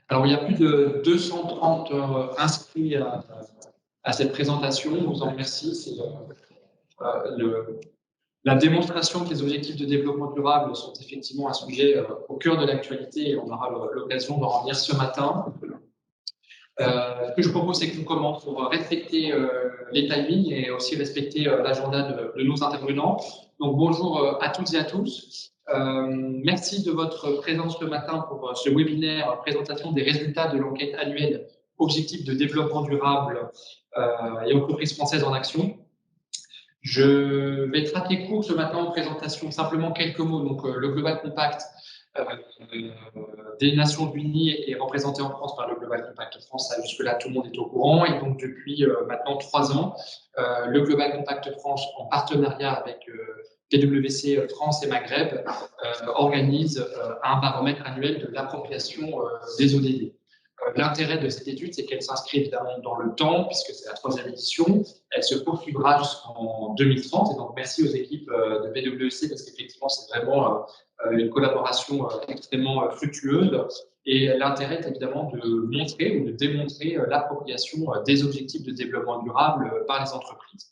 Alors, il y a plus de 230 inscrits à cette présentation. On vous en remercie. C'est la démonstration que les objectifs de développement durable sont effectivement un sujet au cœur de l'actualité et on aura l'occasion d'en revenir ce matin. Ce que je propose, c'est que nous commençons pour respecter les timings et aussi respecter l'agenda de nos intervenants. Donc, bonjour à toutes et à tous. Merci de votre présence ce matin pour ce webinaire présentation des résultats de l'enquête annuelle Objectifs de développement durable et entreprises françaises en action. Je vais être assez court ce matin en présentation, simplement quelques mots. Donc, le Global Compact des Nations Unies est représenté en France par le Global Compact France. Jusque-là, tout le monde est au courant. Et donc, depuis maintenant 3 ans, le Global Compact France, en partenariat avec PwC France et Maghreb, organise un baromètre annuel de l'appropriation des ODD. L'intérêt de cette étude, c'est qu'elle s'inscrit évidemment dans le temps, puisque c'est la 3e édition. Elle se poursuivra jusqu'en 2030. Et donc, merci aux équipes de PwC, parce qu'effectivement, c'est vraiment une collaboration extrêmement fructueuse. Et l'intérêt est évidemment de montrer ou de démontrer l'appropriation des objectifs de développement durable par les entreprises.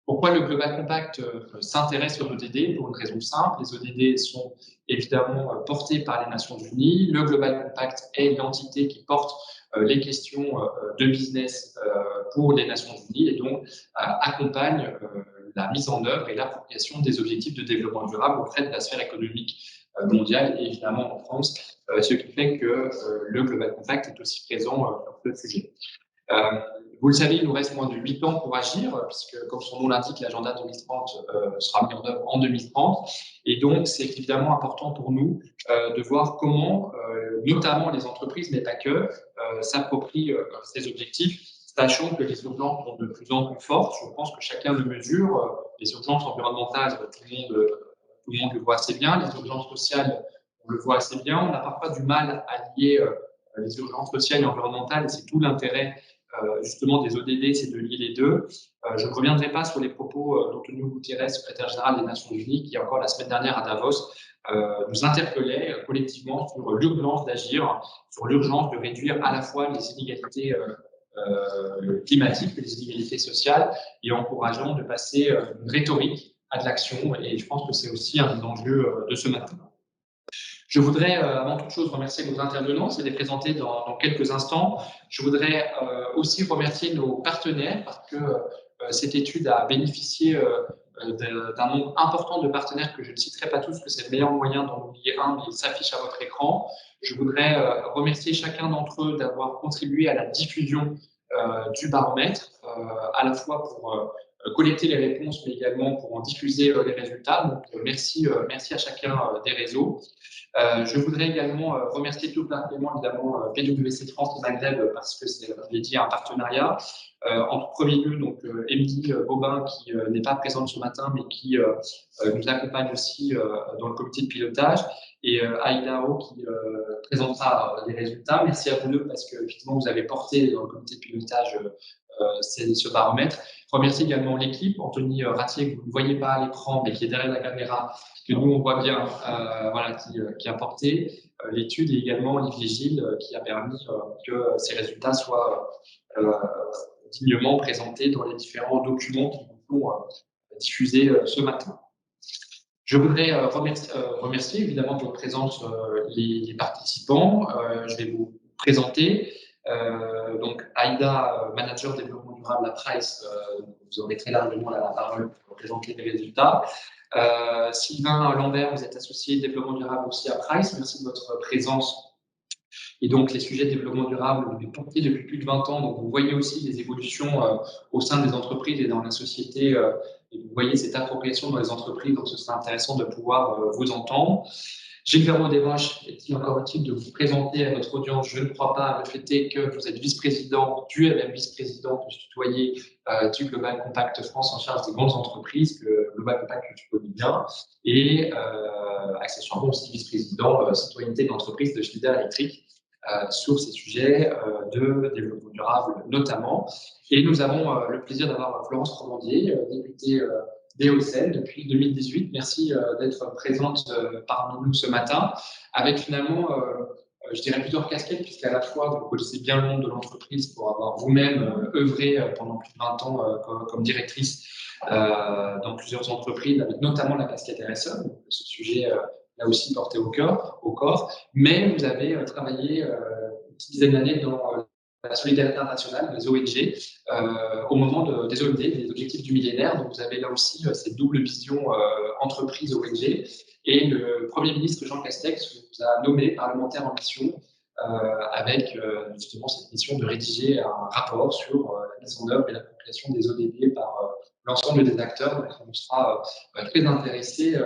Pourquoi le Global Compact s'intéresse aux ODD? Pour une raison simple, les ODD sont évidemment portés par les Nations Unies. Le Global Compact est l'entité qui porte les questions de business pour les Nations Unies et donc accompagne la mise en œuvre et l'appropriation des objectifs de développement durable auprès de la sphère économique mondiale et évidemment en France, ce qui fait que le Global Compact est aussi présent sur ce sujet. Vous le savez, il nous reste moins de 8 ans pour agir, puisque, comme son nom l'indique, l'agenda 2030 sera mis en œuvre en 2030. Et donc, c'est évidemment important pour nous de voir comment, notamment les entreprises, mais pas que, s'approprient ces objectifs, sachant que les urgences sont de plus en plus fortes. Je pense que chacun le mesure. Les urgences environnementales, tout le monde le voit assez bien. Les urgences sociales, on le voit assez bien. On a parfois du mal à lier les urgences sociales et environnementales, et c'est tout l'intérêt justement des ODD, c'est de lier les deux. Je ne reviendrai pas sur les propos d'Antonio Guterres, secrétaire général des Nations Unies, qui encore la semaine dernière à Davos nous interpellait collectivement sur l'urgence d'agir, sur l'urgence de réduire à la fois les inégalités climatiques et les inégalités sociales, et encourageant de passer d'une rhétorique à de l'action. Et je pense que c'est aussi un des enjeux de ce matin. Je voudrais, avant toute chose, remercier nos intervenants. Je vais les présenter dans quelques instants. Je voudrais aussi remercier nos partenaires parce que cette étude a bénéficié d'un nombre important de partenaires que je ne citerai pas tous, parce que c'est le meilleur moyen d'en oublier un, mais il s'affiche à votre écran. Je voudrais remercier chacun d'entre eux d'avoir contribué à la diffusion du baromètre, à la fois pour collecter les réponses, mais également pour en diffuser les résultats. Donc, merci à chacun des réseaux. Je voudrais également remercier tout particulièrement évidemment PwC France et Maghreb parce que c'est, je l'ai dit, un partenariat. En premier lieu, donc Émilie Bobin qui n'est pas présente ce matin, mais qui nous accompagne aussi dans le comité de pilotage, et Aïda O qui présentera les résultats. Merci à vous deux parce que effectivement vous avez porté dans le comité de pilotage ce baromètre. Je remercie également l'équipe, Anthony Ratier, que vous ne voyez pas à l'écran, mais qui est derrière la caméra, que nous on voit bien, voilà, qui a porté l'étude, et également Olivier Gilles qui a permis que ces résultats soient dignement présentés dans les différents documents qui vous sont diffusés ce matin. Je voudrais remercier évidemment de votre présence les participants. Je vais vous présenter. Donc Aïda, manager développement durable à Price, vous aurez très largement la parole pour présenter les résultats. Sylvain Lambert, vous êtes associé développement durable aussi à Price. Merci de votre présence. Et donc, les sujets de développement durable, vous les portez depuis plus de 20 ans. Donc, vous voyez aussi les évolutions au sein des entreprises et dans la société. Et vous voyez cette appropriation dans les entreprises. Donc, ce serait intéressant de pouvoir vous entendre. Gilles Vermeau-Desroches, est-il encore utile de vous présenter à votre audience? Je ne crois pas. Le fait est que vous êtes vice-président, tu es même vice-président de tutoyer du Global Compact France en charge des grandes entreprises, le Global Compact que tu connais bien, et accessoirement aussi vice-président citoyenneté d'entreprise de Schneider Electric sur ces sujets de développement durable notamment. Et nous avons le plaisir d'avoir Florence Romandier, députée des Hauts-de-Seine depuis 2018. Merci d'être présente parmi nous ce matin, avec finalement je dirais plusieurs casquettes, puisqu'à la fois, vous connaissez bien le monde de l'entreprise pour avoir vous-même œuvré pendant plus de 20 ans comme directrice dans plusieurs entreprises, avec notamment la casquette RSE, donc ce sujet là aussi porté au corps, mais vous avez travaillé une petite dizaine d'années dans la solidarité internationale, les ONG, au moment des OMD, des objectifs du millénaire. Donc vous avez là aussi cette double vision entreprise ONG. Et le Premier ministre Jean Castex vous a nommé parlementaire en mission avec justement cette mission de rédiger un rapport sur la mise en œuvre et l'application des ODD par l'ensemble des acteurs. Donc on sera très intéressé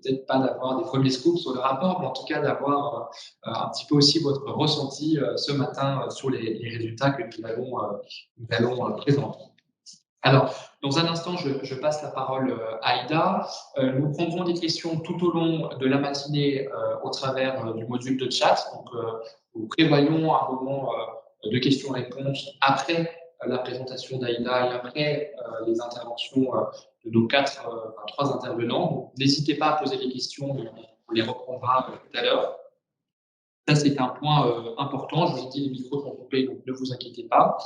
peut-être pas d'avoir des premiers scoops sur le rapport, mais en tout cas d'avoir un petit peu aussi votre ressenti ce matin sur les résultats que nous allons présenter. Alors, dans un instant, je passe la parole à Aïda. Nous prendrons des questions tout au long de la matinée au travers du module de chat. Donc, nous prévoyons un moment de questions-réponses après la présentation d'Aïda et après les interventions de nos trois intervenants. N'hésitez pas à poser des questions, on les reprendra tout à l'heure. Ça, c'est un point important. Je vous ai dit, les micros sont coupés, donc ne vous inquiétez pas.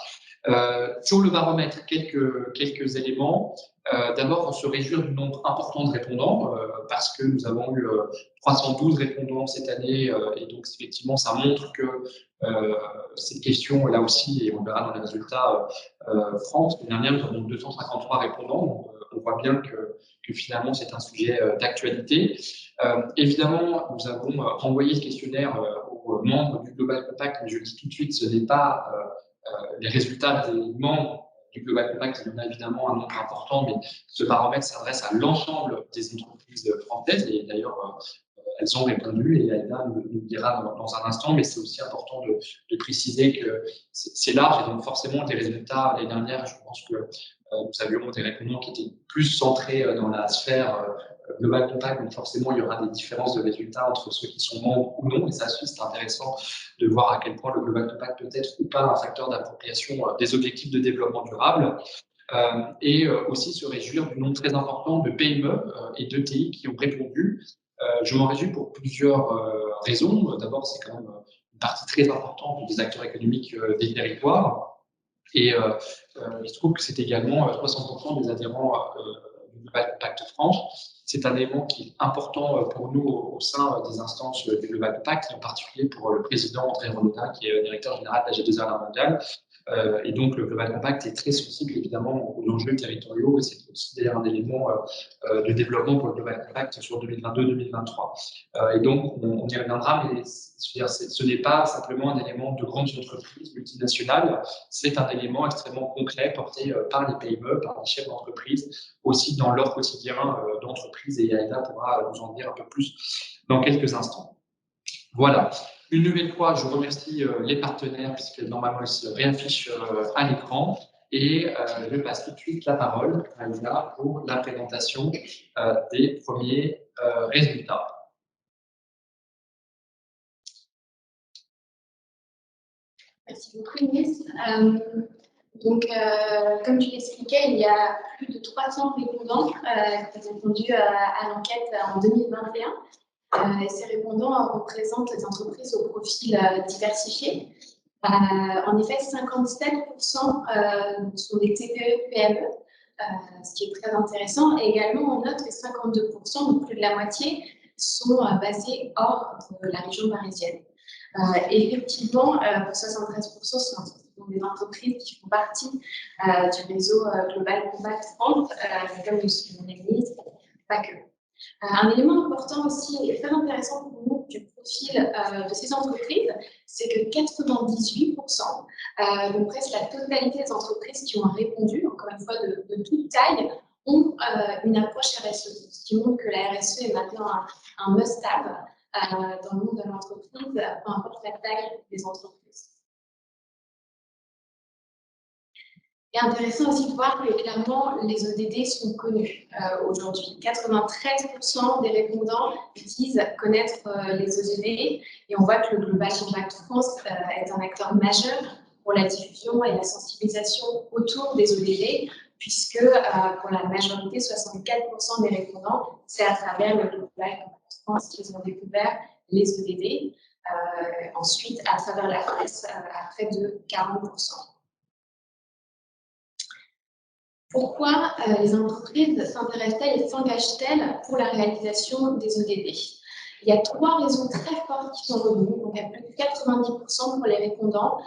Sur le baromètre, quelques éléments. D'abord, se réjouir du nombre important de répondants, parce que nous avons eu 312 répondants cette année, et donc effectivement, ça montre que cette question, là aussi, et on verra dans les résultats France, l'année dernière, nous avons 253 répondants, donc on voit bien que finalement, c'est un sujet d'actualité. Évidemment, nous avons envoyé ce questionnaire aux membres du Global Compact, mais je le dis tout de suite, ce n'est pas les résultats des membres du Global Compact. Il y en a évidemment un nombre important, mais ce baromètre s'adresse à l'ensemble des entreprises françaises, et d'ailleurs, elles ont répondu, et Aïda nous le dira dans un instant, mais c'est aussi important de préciser que c'est large, et donc forcément, les résultats l'année dernière, je pense que nous avions des répondants qui étaient plus centrés dans la sphère Global Compact, donc forcément, il y aura des différences de résultats entre ceux qui sont membres ou non, et ça aussi, c'est intéressant de voir à quel point le Global Compact peut être ou pas un facteur d'appropriation des objectifs de développement durable. Et aussi se réjouir du nombre très important de PME et d'ETI qui ont répondu. Je m'en réjouis pour plusieurs raisons. D'abord, c'est quand même une partie très importante des acteurs économiques des territoires. Et il se trouve que c'est également 60% des adhérents du Global Compact France. C'est un élément qui est important pour nous au sein des instances du Global Compact, et en particulier pour le président André Renaudat, qui est directeur général de la G2R mondiale. Et donc, le Global Compact est très sensible, évidemment, aux enjeux territoriaux, et c'est aussi d'ailleurs un élément de développement pour le Global Compact sur 2022-2023. Et donc, on y reviendra, mais ce n'est pas simplement un élément de grandes entreprises multinationales, c'est un élément extrêmement concret porté par les PME, par les chefs d'entreprise, aussi dans leur quotidien d'entreprise, et Aïda pourra nous en dire un peu plus dans quelques instants. Voilà. Une nouvelle fois, je remercie les partenaires, puisque normalement, ils se réaffichent à l'écran. Et je passe tout de suite la parole à Aïda pour la présentation des premiers résultats. Merci beaucoup, Inès. Comme tu l'expliquais, il y a plus de 300 répondants qui ont répondu à l'enquête en 2021. Et ces répondants représentent des entreprises au profil diversifié. En effet, 57% sont des TPE-PME, ce qui est très intéressant. Et également, on note que 52%, donc plus de la moitié, sont basés hors de la région parisienne. Et effectivement, pour 73%, ce sont des entreprises qui font partie du réseau Global Compact France, comme le souligne l'Église, pas que. Un élément important aussi et très intéressant pour nous du profil de ces entreprises, c'est que 98%, donc presque la totalité des entreprises qui ont répondu, encore une fois de toute taille, ont une approche RSE, ce qui montre que la RSE est maintenant un must-have dans le monde de l'entreprise, peu importe la taille des entreprises. Et intéressant aussi de voir que clairement les ODD sont connus aujourd'hui. 93% des répondants disent connaître les ODD, et on voit que le Global Compact France est un acteur majeur pour la diffusion et la sensibilisation autour des ODD, puisque pour la majorité, 64% des répondants, c'est à travers le Global Compact France qu'ils ont découvert les ODD. ensuite à travers la presse à près de 40%. Pourquoi les entreprises s'intéressent-elles et s'engagent-elles pour la réalisation des ODD? Il y a 3 raisons très fortes qui sont revenues, donc à plus de 90% pour les répondants,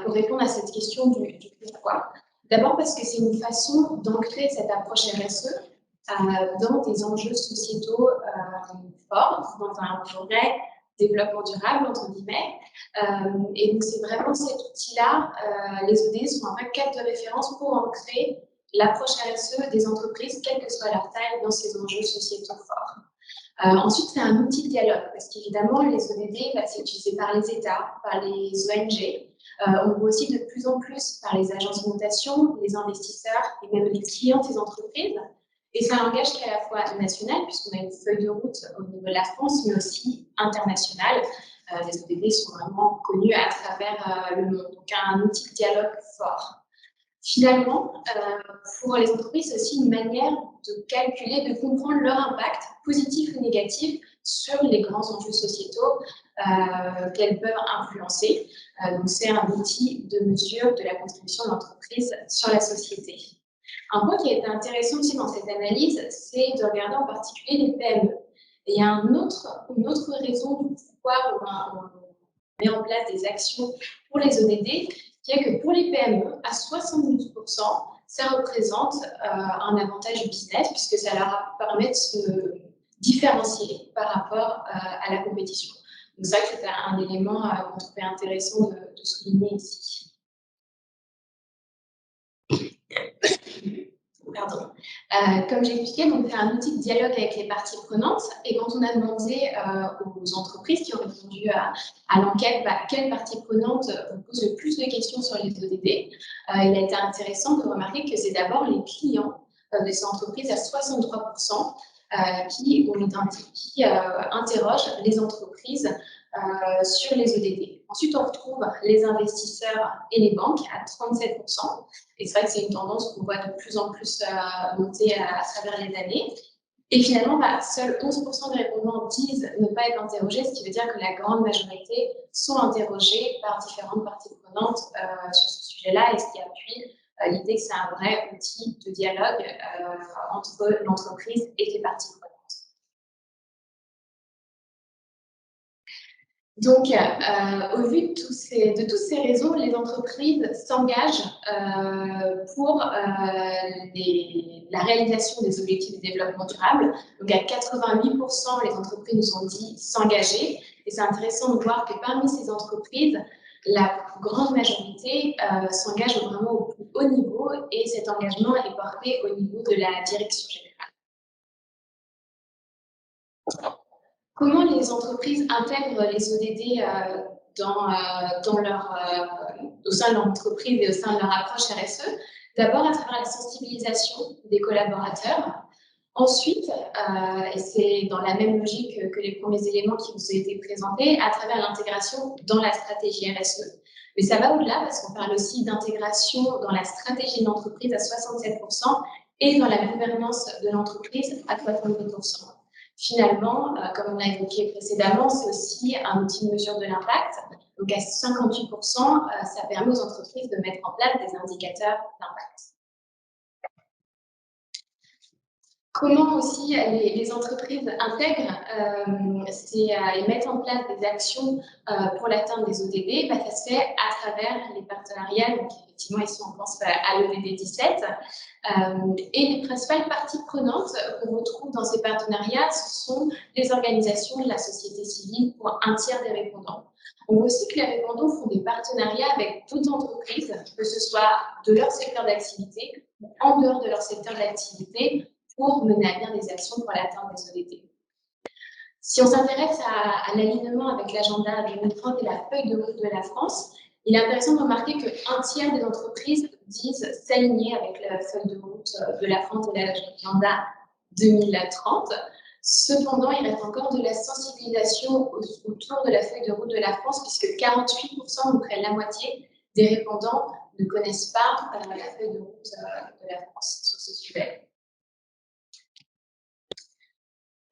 pour répondre à cette question du pourquoi. D'abord parce que c'est une façon d'ancrer cette approche RSE dans des enjeux sociétaux forts, dans un vrai développement durable, entre guillemets. Et donc c'est vraiment cet outil-là, les ODD sont un vrai cadre de référence pour ancrer l'approche RSE des entreprises, quelle que soit leur taille, dans ces enjeux sociétaux forts. Ensuite, c'est un outil de dialogue, parce qu'évidemment, les ODD, c'est utilisé par les États, par les ONG, on voit aussi de plus en plus par les agences de notation, les investisseurs et même les clients des entreprises. Et c'est un langage qui est à la fois national, puisqu'on a une feuille de route au niveau de la France, mais aussi international. Les ODD sont vraiment connus à travers le monde, donc un outil de dialogue fort. Finalement, pour les entreprises, c'est aussi une manière de calculer, de comprendre leur impact, positif ou négatif, sur les grands enjeux sociétaux qu'elles peuvent influencer. Donc, c'est un outil de mesure de la contribution de l'entreprise sur la société. Un point qui a été intéressant aussi dans cette analyse, c'est de regarder en particulier les PME. Et il y a une autre raison pourquoi on met en place des actions pour les ODD, qui est que pour les PME, à 72%, ça représente un avantage business, puisque ça leur permet de se différencier par rapport à la compétition. Donc ça, c'est un élément qu'on trouvait intéressant de souligner ici. Pardon. Comme j'expliquais, c'est un outil de dialogue avec les parties prenantes. Et quand on a demandé aux entreprises qui ont répondu à l'enquête quelle partie prenante vous pose le plus de questions sur les ODD, il a été intéressant de remarquer que c'est d'abord les clients de ces entreprises à 63% qui interrogent les entreprises sur les ODD. Ensuite, on retrouve les investisseurs et les banques à 37%. Et c'est vrai que c'est une tendance qu'on voit de plus en plus monter à travers les années. Et finalement, seuls 11% des répondants disent ne pas être interrogés, ce qui veut dire que la grande majorité sont interrogés par différentes parties prenantes sur ce sujet-là, et ce qui appuie l'idée que c'est un vrai outil de dialogue entre l'entreprise et les parties prenantes. Donc, au vu de toutes ces raisons, les entreprises s'engagent pour la réalisation des objectifs de développement durable. Donc, à 88%, les entreprises nous ont dit s'engager. Et c'est intéressant de voir que parmi ces entreprises, la grande majorité s'engage vraiment au plus haut niveau, et cet engagement est porté au niveau de la direction générale. Comment les entreprises intègrent les ODD au sein de leur entreprise et au sein de leur approche RSE? D'abord à travers la sensibilisation des collaborateurs. Ensuite, et c'est dans la même logique que les premiers éléments qui vous ont été présentés, à travers l'intégration dans la stratégie RSE. Mais ça va au-delà, parce qu'on parle aussi d'intégration dans la stratégie de l'entreprise à 67% et dans la gouvernance de l'entreprise à 62%. Finalement, comme on l'a évoqué précédemment, c'est aussi un outil de mesure de l'impact. Donc à 58%, ça permet aux entreprises de mettre en place des indicateurs d'impact. Comment aussi les entreprises intègrent et mettent en place des actions pour l'atteinte des ODD? Ça se fait à travers les partenariats. Donc effectivement, ici on pense à l'ODD 17. Et les principales parties prenantes qu'on retrouve dans ces partenariats, ce sont les organisations de la société civile pour un tiers des répondants. On voit aussi que les répondants font des partenariats avec d'autres entreprises, que ce soit de leur secteur d'activité ou en dehors de leur secteur d'activité, pour mener à bien des actions pour l'atteinte des ODD. Si on s'intéresse à l'alignement avec l'agenda 2030 et la feuille de route de la France, il est intéressant de remarquer qu'un tiers des entreprises disent s'aligner avec la feuille de route de la France et l'agenda 2030. Cependant, il reste encore de la sensibilisation autour de la feuille de route de la France, puisque 48%, donc près de la moitié, des répondants ne connaissent pas la feuille de route de la France sur ce sujet.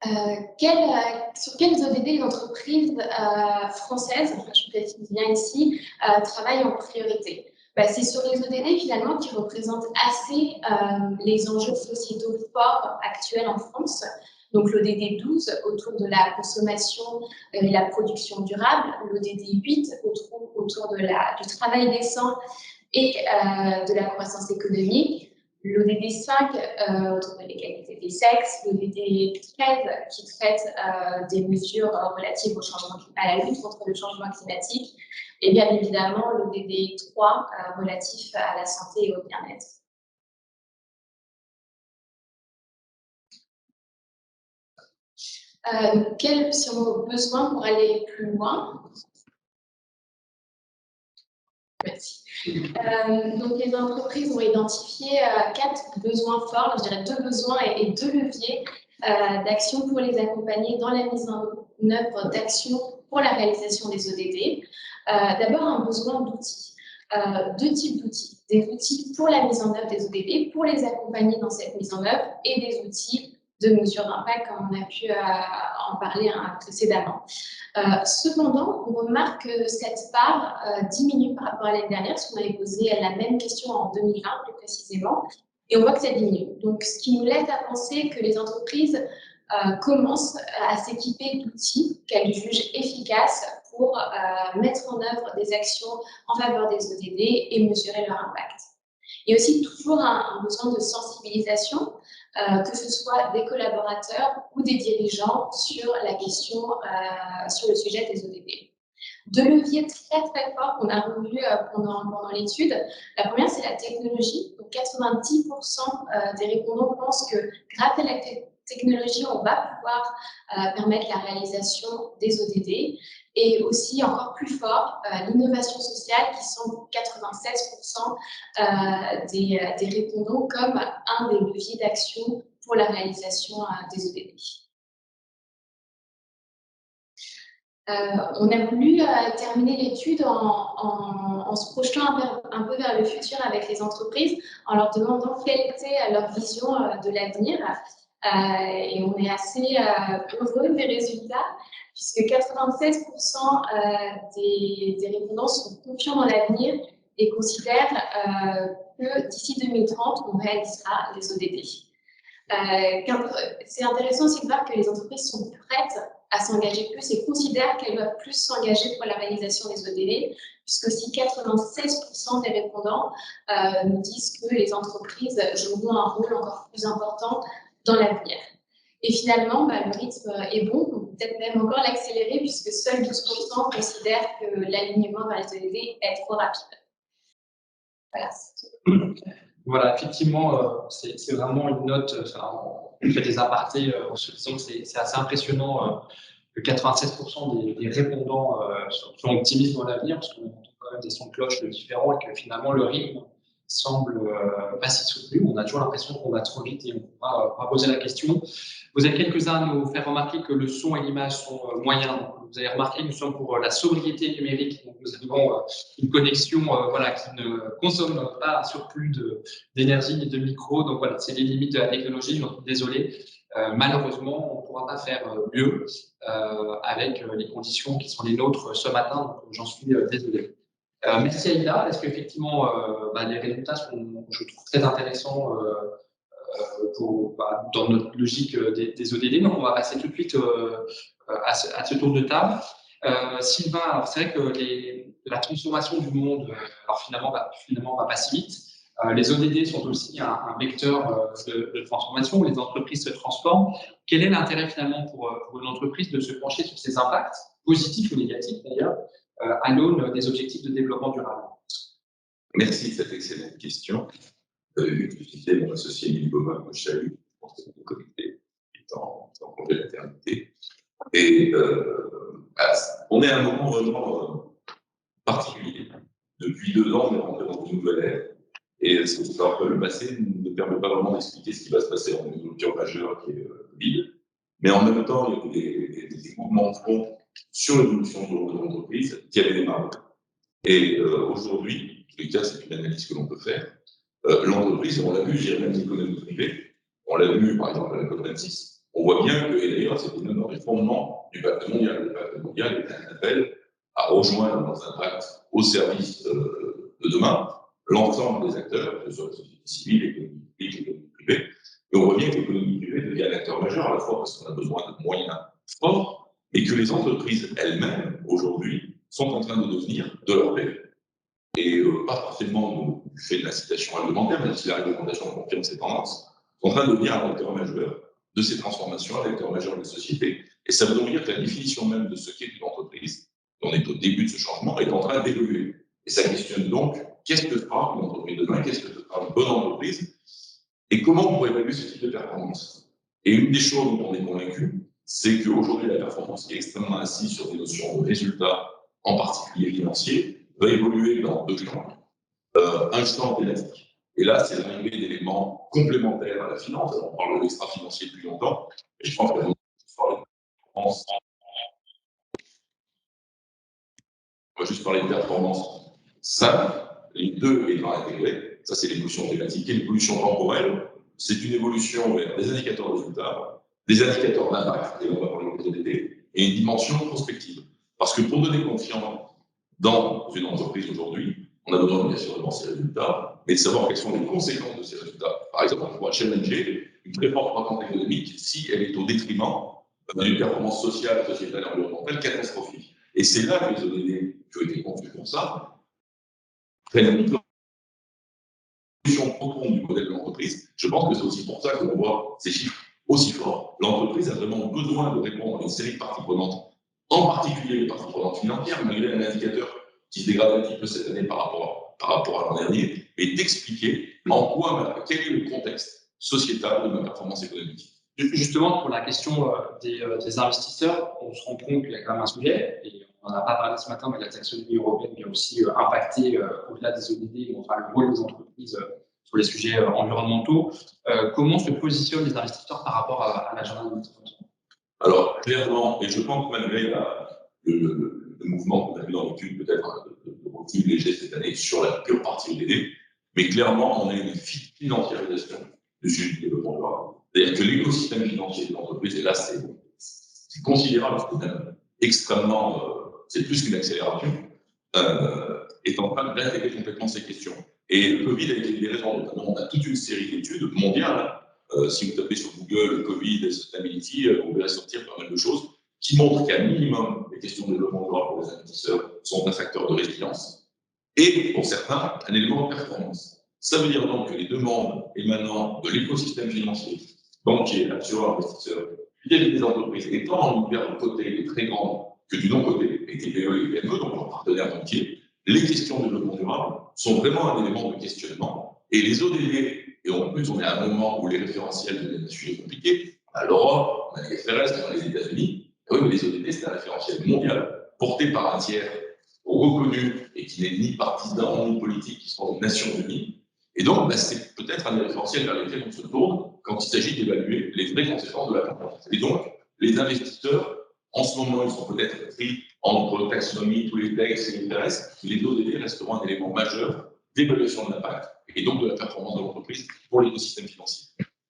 Sur quelles ODD les entreprises françaises, je précise bien ici, travaillent en priorité? C'est sur les ODD finalement qui représentent assez les enjeux sociétaux forts actuels en France. Donc l'ODD 12 autour de la consommation et la production durable, l'ODD 8 autour du travail décent et de la croissance économique, l'ODD 5 autour de l'égalité des sexes, l'ODD 13 qui traite des mesures relatives à la lutte contre le changement climatique, et bien évidemment l'ODD 3 relatif à la santé et au bien-être. Quels sont nos besoins pour aller plus loin? Merci. Donc, les entreprises ont identifié 4 besoins forts, je dirais 2 besoins et 2 leviers d'action pour les accompagner dans la mise en œuvre d'actions pour la réalisation des ODD. D'abord, un besoin d'outils. 2 types d'outils. Des outils pour la mise en œuvre des ODD, pour les accompagner dans cette mise en œuvre, et des outils de mesure d'impact, comme on a pu en parler précédemment. Cependant, on remarque que cette part diminue par rapport à l'année dernière, parce qu'on avait posé la même question en 2020 plus précisément, et on voit que ça diminue. Donc, ce qui nous laisse à penser que les entreprises commencent à s'équiper d'outils qu'elles jugent efficaces pour mettre en œuvre des actions en faveur des ODD et mesurer leur impact. Il y a aussi toujours un besoin de sensibilisation, que ce soit des collaborateurs ou des dirigeants sur la question, sur le sujet des ODD. 2 leviers très très forts qu'on a revus pendant l'étude. La première, c'est la technologie. Donc 90% des répondants pensent que grâce à la technologie, on va pouvoir permettre la réalisation des ODD. Et aussi, encore plus fort, l'innovation sociale qui sont 96% des répondants comme un des leviers d'action pour la réalisation des ODD. On a voulu terminer l'étude en se projetant un peu vers le futur avec les entreprises, en leur demandant quelle était leur vision de l'avenir. Et on est assez heureux des résultats, puisque 96% des répondants sont confiants dans l'avenir et considèrent que d'ici 2030, on réalisera les ODD. C'est intéressant aussi de voir que les entreprises sont prêtes à s'engager plus et considèrent qu'elles doivent plus s'engager pour la réalisation des ODD, puisque aussi 96% des répondants nous disent que les entreprises joueront un rôle encore plus important dans l'avenir. Et finalement, le rythme est bon, on peut peut-être même encore l'accélérer, puisque seuls 12% considèrent que l'alignement vers les ODD est trop rapide. Voilà. Voilà, effectivement, c'est vraiment une note, on fait des apartés en se disant que c'est assez impressionnant que 96% des répondants sont optimistes dans l'avenir, parce qu'on entend quand même des sons de cloche différents et que finalement le rythme semble pas si soutenu. On a toujours l'impression qu'on va trop vite et on va poser la question. Vous êtes quelques-uns à nous faire remarquer que le son et l'image sont moyens. Donc, vous avez remarqué, nous sommes pour la sobriété numérique. Donc, nous avons une connexion qui ne consomme pas un surplus d'énergie ni de micro. Donc voilà, c'est les limites de la technologie. Donc, désolé. Malheureusement, on ne pourra pas faire mieux avec les conditions qui sont les nôtres ce matin. Donc, j'en suis désolé. Merci Aïda. Est-ce qu'effectivement, les résultats sont, je trouve, très intéressants dans notre logique des ODD. Donc, on va passer tout de suite à ce tour de table. Sylvain, c'est vrai que la transformation du monde, alors finalement, va pas si vite. Les ODD sont aussi un vecteur de transformation où les entreprises se transforment. Quel est l'intérêt finalement pour une entreprise de se pencher sur ces impacts, positifs ou négatifs d'ailleurs, à l'aune des objectifs de développement durable? Merci de cette excellente question. Je citais mon associé Émile Baume, que je salue, je pense que vous connectez, est en congé d'maternité. Et on est à un moment vraiment particulier. Depuis 2 ans, on est rentré dans une nouvelle ère. Et ce qui sort le passé ne permet pas vraiment d'expliquer ce qui va se passer en une rupture majeure qui est le Covid. Mais en même temps, il y a des mouvements de fond sur l'évolution de l'entreprise qui avaient démarré. Et aujourd'hui, en tous les cas, c'est une analyse que l'on peut faire. L'entreprise, on l'a vu, j'ai même l'économie privée. On l'a vu, par exemple, à la COP26. On voit bien que, et d'ailleurs, c'était même dans les fondements du pacte mondial. Le pacte mondial est un appel à rejoindre dans un pacte au service de demain l'ensemble des acteurs, que ce soit la société civile, l'économie publique, l'économie privée. Et on voit bien que l'économie privée devient un acteur majeur, à la fois parce qu'on a besoin de moyens forts, et que les entreprises elles-mêmes, aujourd'hui, sont en train de devenir de leur fait. Et pas forcément du fait de l'incitation réglementaire, même si la réglementation confirme ces tendances, sont en train de devenir un acteur majeur de ces transformations, un acteur majeur de la société. Et ça veut donc dire que la définition même de ce qu'est une entreprise, on est au début de ce changement, est en train d'évoluer. Et ça questionne donc qu'est-ce que fera une entreprise demain, qu'est-ce que fera une bonne entreprise, et comment on pourrait évaluer ce type de performance. Et une des choses dont on est convaincu, c'est qu'aujourd'hui, la performance qui est extrêmement assise sur des notions de résultats, en particulier financiers, va évoluer dans deux champs. Un champ thématique. Et là, c'est l'arrivée d'éléments complémentaires à la finance. Alors, on parle de l'extra-financier depuis longtemps, et je pense qu'on va juste parler de performance simple, les deux étant intégrés. Ça, c'est l'évolution thématique. Et l'évolution temporelle, c'est une évolution vers des indicateurs de résultats, des indicateurs d'impact, et on va parler de ODD, et une dimension prospective. Parce que pour donner confiance dans une entreprise aujourd'hui, on a besoin bien sûr de voir ses résultats, mais de savoir quelles sont les conséquences de ces résultats. Par exemple, on pourra challenger une très forte croissance économique si elle est au détriment d'une performance sociale, sociétale et environnementale catastrophique. Et c'est là que les ODD qui ont été conçus pour ça prennent toute l'évolution profonde du modèle de l'entreprise. Je pense que c'est aussi pour ça qu'on voit ces chiffres aussi forts. L'entreprise a vraiment besoin de répondre à une série de parties prenantes, en particulier les parties prenantes financières, malgré un indicateur qui se dégrade un petit peu cette année par rapport à l'an dernier, et d'expliquer en quoi, quel est le contexte sociétal de ma performance économique. Justement, pour la question des investisseurs, on se rend compte qu'il y a quand même un sujet, et on n'en a pas parlé ce matin, mais la taxonomie européenne vient aussi impacter, au-delà des ODD, le rôle des entreprises sur les sujets environnementaux. Comment se positionnent les investisseurs par rapport à l'agenda 2030 ? Alors, clairement, et je pense que malgré le mouvement qu'on a vu dans l'étude, peut-être de recul léger cette année sur la pure partie ODD, mais clairement, on a une financiarisation du sujet du développement durable. C'est-à-dire que l'écosystème financier de l'entreprise, et là, c'est considérable, c'est même extrêmement, c'est plus qu'une accélération, est en train d'intégrer complètement ces questions. Et le Covid a été une des raisons, notamment, on a toute une série d'études mondiales. Si vous tapez sur Google Covid et Sustainability, vous verrez sortir pas mal de choses qui montrent qu'à minimum, les questions de développement durable pour les investisseurs sont un facteur de résilience et, pour certains, un élément de performance. Ça veut dire donc que les demandes émanant de l'écosystème financier, banquier, assureurs, investisseurs, vis-à-vis des entreprises, étant en univers de côté les très grands que du non-côté, les TPE et les PME, donc leurs partenaires banquiers, les questions de développement durable sont vraiment un élément de questionnement. Et les ODD, et en plus, on est à un moment où les référentiels deviennent un sujet compliqué. À l'Europe, on a les FRS dans les États-Unis. Oui, mais les ODD, c'est un référentiel mondial porté par un tiers reconnu et qui n'est ni partisan ni politique, qui sont les Nations Unies. Et donc, c'est peut-être un des référentiels vers lesquels on se tourne quand il s'agit d'évaluer les vraies conséquences de la performance. Et donc, les investisseurs, en ce moment, ils sont peut-être pris entre taxonomie, tous les textes et les FRS. Les ODD resteront un élément majeur d'évaluation de l'impact et donc de la performance de l'entreprise pour l'écosystème financier.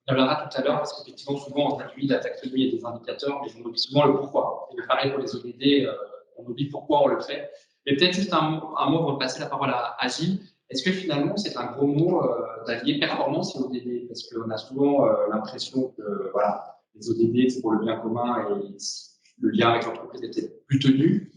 On reviendra tout à l'heure, parce qu'effectivement, souvent, on traduit la taxonomie et des indicateurs, mais on oublie souvent le pourquoi. Et pareil pour les ODD, on oublie pourquoi on le fait. Mais peut-être juste un mot avant de passer la parole à Gilles. Est-ce que finalement, c'est un gros mot d'allier performance et ODD? Parce qu'on a souvent l'impression que voilà, les ODD, c'est pour le bien commun et le lien avec l'entreprise est peut-être plus tenu.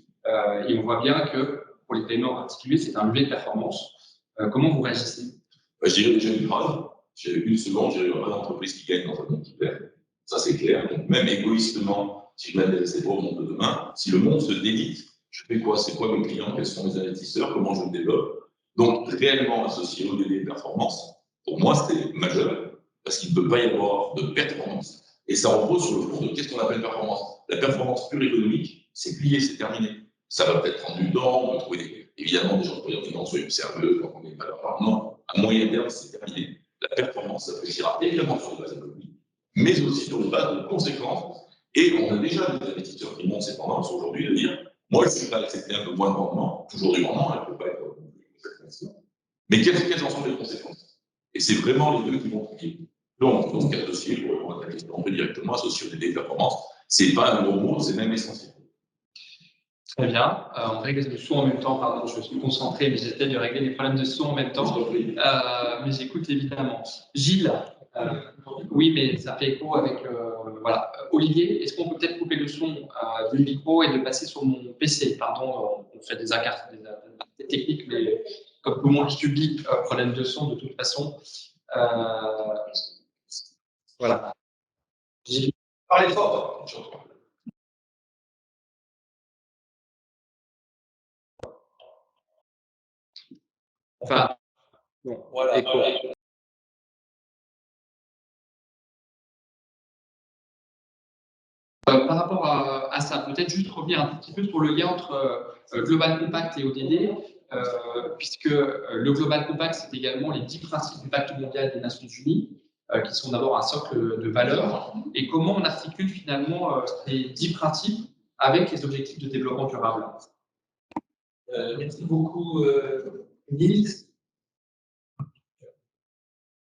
Et on voit bien que pour les PME en particulier, c'est un levier de performance. Comment vous réagissez? Je dirais déjà une phrase. J'ai une seconde, j'ai pas d'entreprise qui gagne dans un monde qui perd. Ça, c'est clair. Donc, même égoïstement, si je m'intéressais pas au monde de demain, si le monde se délite, je fais quoi? C'est quoi mes clients? Quels sont mes investisseurs? Comment je me développe? Donc, réellement associé au DD performance, pour moi, c'est majeur, parce qu'il ne peut pas y avoir de performance. Et ça repose sur le fond de qu'est-ce qu'on appelle performance. La performance pure économique, c'est plié, c'est terminé. Ça va peut-être prendre du temps, on peut trouver évidemment des gens qui soient sérieux quand on n'est pas là. Non, à moyen terme, c'est terminé. La performance s'appréciera évidemment sur une base économique, mais aussi sur une base de conséquences. Et on a déjà des investisseurs qui montrent ces tendances aujourd'hui de dire moi, je suis prêt à accepter un peu moins de rendement, toujours du rendement, elle ne peut pas être mais quelles en sont les conséquences? Et c'est vraiment les deux qui vont trier. Donc associé, pour répondre à ta question, on peut directement associer ODD performance. Ce n'est pas un gros mot, c'est même essentiel. Très bien. On règle le son en même temps, pardon, je suis concentré, mais j'essaie de régler les problèmes de son en même temps. Mais j'écoute évidemment. Gilles, oui, mais ça fait écho avec. Voilà. Olivier, est-ce qu'on peut peut-être couper le son du micro et de passer sur mon PC? Pardon, on fait des techniques, mais comme tout le monde subit problème de son de toute façon. Voilà. Gilles. Parlez fort. Enfin, bon, voilà. écho. Par rapport à ça, peut-être juste revenir un petit peu sur le lien entre Global Compact et ODD, puisque le Global Compact, c'est également les 10 principes du pacte mondial des Nations Unies, qui sont d'abord un socle de valeurs, et comment on articule finalement ces 10 principes avec les objectifs de développement durable. Merci beaucoup, Nils.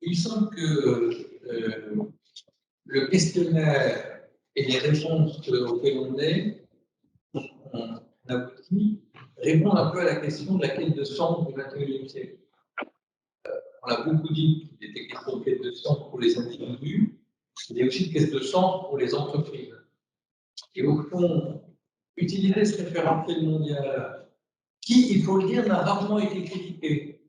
Il semble que le questionnaire et les réponses auxquelles on aboutit répondent un peu à la question de la quête de sens du XXIe siècle. On a beaucoup dit qu'il était question de quête de sens pour les individus, il y a aussi une quête de sens pour les entreprises. Et au fond, utiliser ce référentiel mondial, qui, il faut le dire, n'a rarement été critiqué.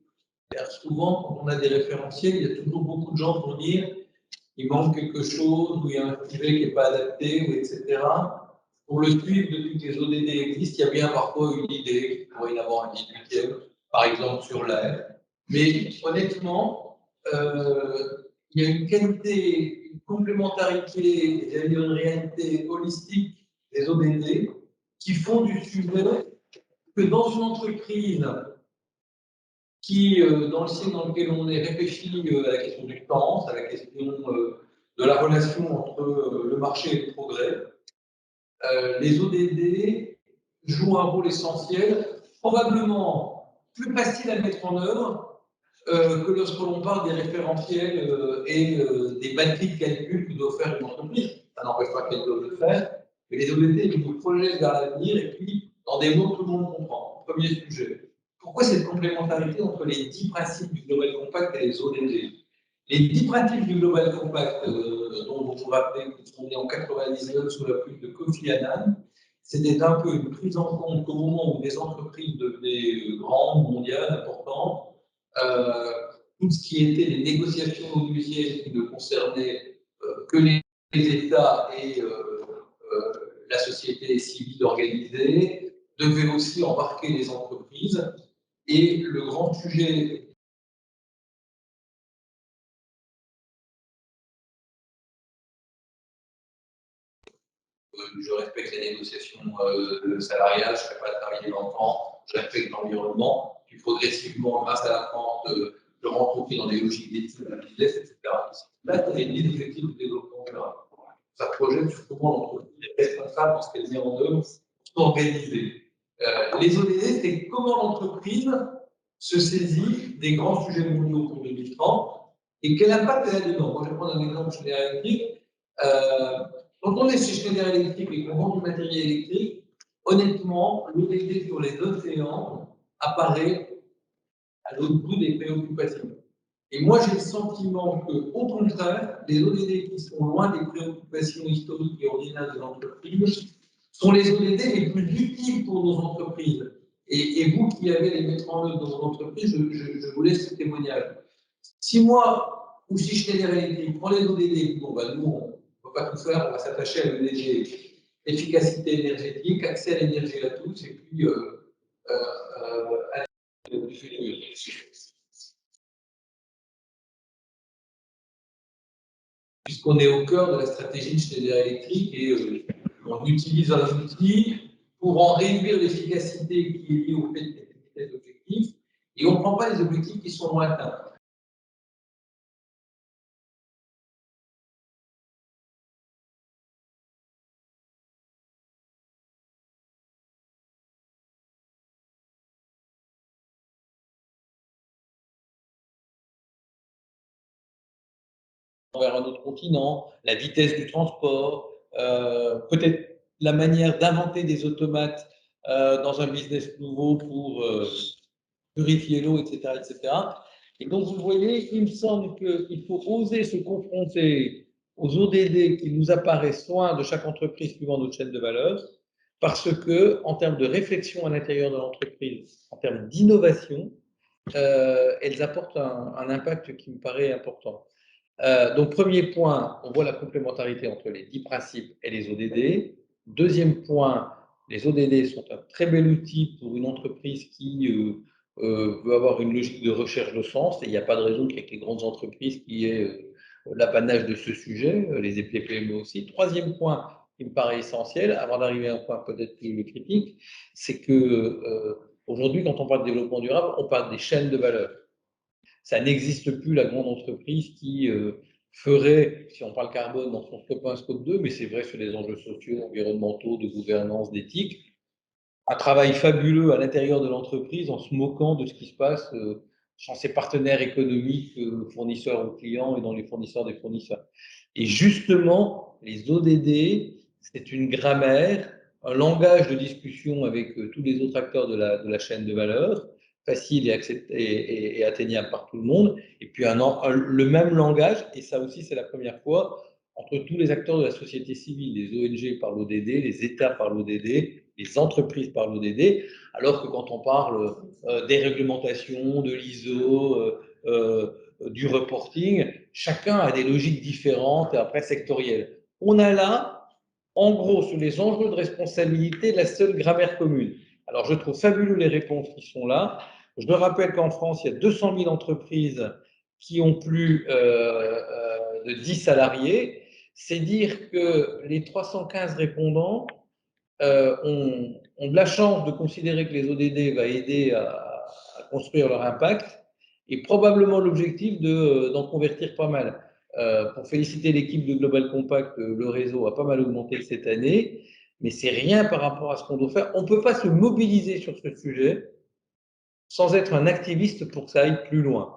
Souvent, quand on a des référentiels, il y a toujours beaucoup de gens pour dire il manque quelque chose, ou il y a un sujet qui n'est pas adapté, ou etc. Pour le suivre, depuis que les ODD existent, il y a bien parfois une idée qu'il pourrait y en avoir un 18e, par exemple sur l'air. Mais honnêtement, il y a une qualité, une complémentarité, une réalité holistique des ODD qui font du sujet que dans une entreprise qui, dans le siècle dans lequel on est, réfléchi à la question du temps, à la question de la relation entre le marché et le progrès, les ODD jouent un rôle essentiel, probablement plus facile à mettre en œuvre que lorsque l'on parle des référentiels et des batteries de calcul que doit faire une entreprise. Ça n'empêche pas qu'elle doit le faire, mais les ODD ils nous projettent vers l'avenir et puis dans des mots que tout le monde comprend. Premier sujet. Pourquoi cette complémentarité entre les 10 principes du Global Compact et les ODD? Les 10 principes du Global Compact, dont vous vous rappelez qu'ils sont nés en 1999 sous la plume de Kofi Annan, c'était un peu une prise en compte qu'au moment où les entreprises devenaient grandes, mondiales, importantes, tout ce qui était les négociations onusiennes qui ne concernaient que les États et la société civile organisée devait aussi embarquer les entreprises. Et le grand sujet je respecte les négociations salariales, je ne serai pas à travailler longtemps, je respecte l'environnement, puis progressivement, grâce à la France, je rentre dans des logiques d'études, de business, etc. Là, il y a des objectifs de développement durable. Ça projette sur comment l'entreprise est responsable dans ce qu'elle met en œuvre pour organiser. Les ODD, c'est comment l'entreprise se saisit des grands sujets mondiaux pour 2030 et quel impact elle a dedans. Moi, je vais prendre un exemple Schneider Electric. Quand on est chez Schneider Electric et qu'on vend du matériel électrique, honnêtement, l'ODD sur les océans apparaît à l'autre bout des préoccupations. Et moi, j'ai le sentiment qu'au contraire, les ODD qui sont loin des préoccupations historiques et ordinaires des entreprises sont les ODD les plus utiles pour nos entreprises. Et vous qui avez les mettre en œuvre dans vos entreprises, je vous laisse ce témoignage. Si moi, ou si Schneider Electric prend les ODD, bon, ben nous, on ne peut pas tout faire, on va s'attacher à l'ODD efficacité énergétique, accès à l'énergie à tous, et puis puisqu'on est au cœur de la stratégie de Schneider Electric et on utilise un outil pour en réduire l'efficacité qui est liée au fait d'être des objectifs, et on ne prend pas les objectifs qui sont lointains. vers un autre continent, la vitesse du transport, peut-être la manière d'inventer des automates dans un business nouveau pour purifier l'eau, etc., etc. Et donc, vous voyez, il me semble qu'il faut oser se confronter aux ODD qui nous apparaissent loin de chaque entreprise suivant notre chaîne de valeur, parce que, en termes de réflexion à l'intérieur de l'entreprise, en termes d'innovation, elles apportent un impact qui me paraît important. Donc, premier point, on voit la complémentarité entre les 10 principes et les ODD. Deuxième point, les ODD sont un très bel outil pour une entreprise qui veut avoir une logique de recherche de sens. Et il n'y a pas de raison qu'avec les grandes entreprises qui aient l'apanage de ce sujet, les PME aussi. Troisième point qui me paraît essentiel, avant d'arriver à un point peut-être plus critique, c'est que aujourd'hui, quand on parle de développement durable, on parle des chaînes de valeur. Ça n'existe plus la grande entreprise qui ferait, si on parle carbone, dans son scope 1, scope 2, mais c'est vrai sur les enjeux sociaux, environnementaux, de gouvernance, d'éthique, un travail fabuleux à l'intérieur de l'entreprise en se moquant de ce qui se passe dans ses partenaires économiques, fournisseurs ou clients et dans les fournisseurs des fournisseurs. Et justement, les ODD, c'est une grammaire, un langage de discussion avec tous les autres acteurs de la chaîne de valeur, facile et atteignable par tout le monde, et puis le même langage, et ça aussi c'est la première fois, entre tous les acteurs de la société civile. Les ONG par l'ODD, les États par l'ODD, les entreprises par l'ODD, alors que quand on parle des réglementations, de l'ISO, du reporting, chacun a des logiques différentes et après sectorielles. On a là, en gros, sur les enjeux de responsabilité, la seule grammaire commune. Alors, je trouve fabuleux les réponses qui sont là. Je me rappelle qu'en France, il y a 200 000 entreprises qui ont plus de 10 salariés. C'est dire que les 315 répondants ont de la chance de considérer que les ODD va aider à construire leur impact et probablement l'objectif d'en convertir pas mal. Pour féliciter l'équipe de Global Compact, le réseau a pas mal augmenté cette année, mais c'est rien par rapport à ce qu'on doit faire. On ne peut pas se mobiliser sur ce sujet sans être un activiste pour que ça aille plus loin.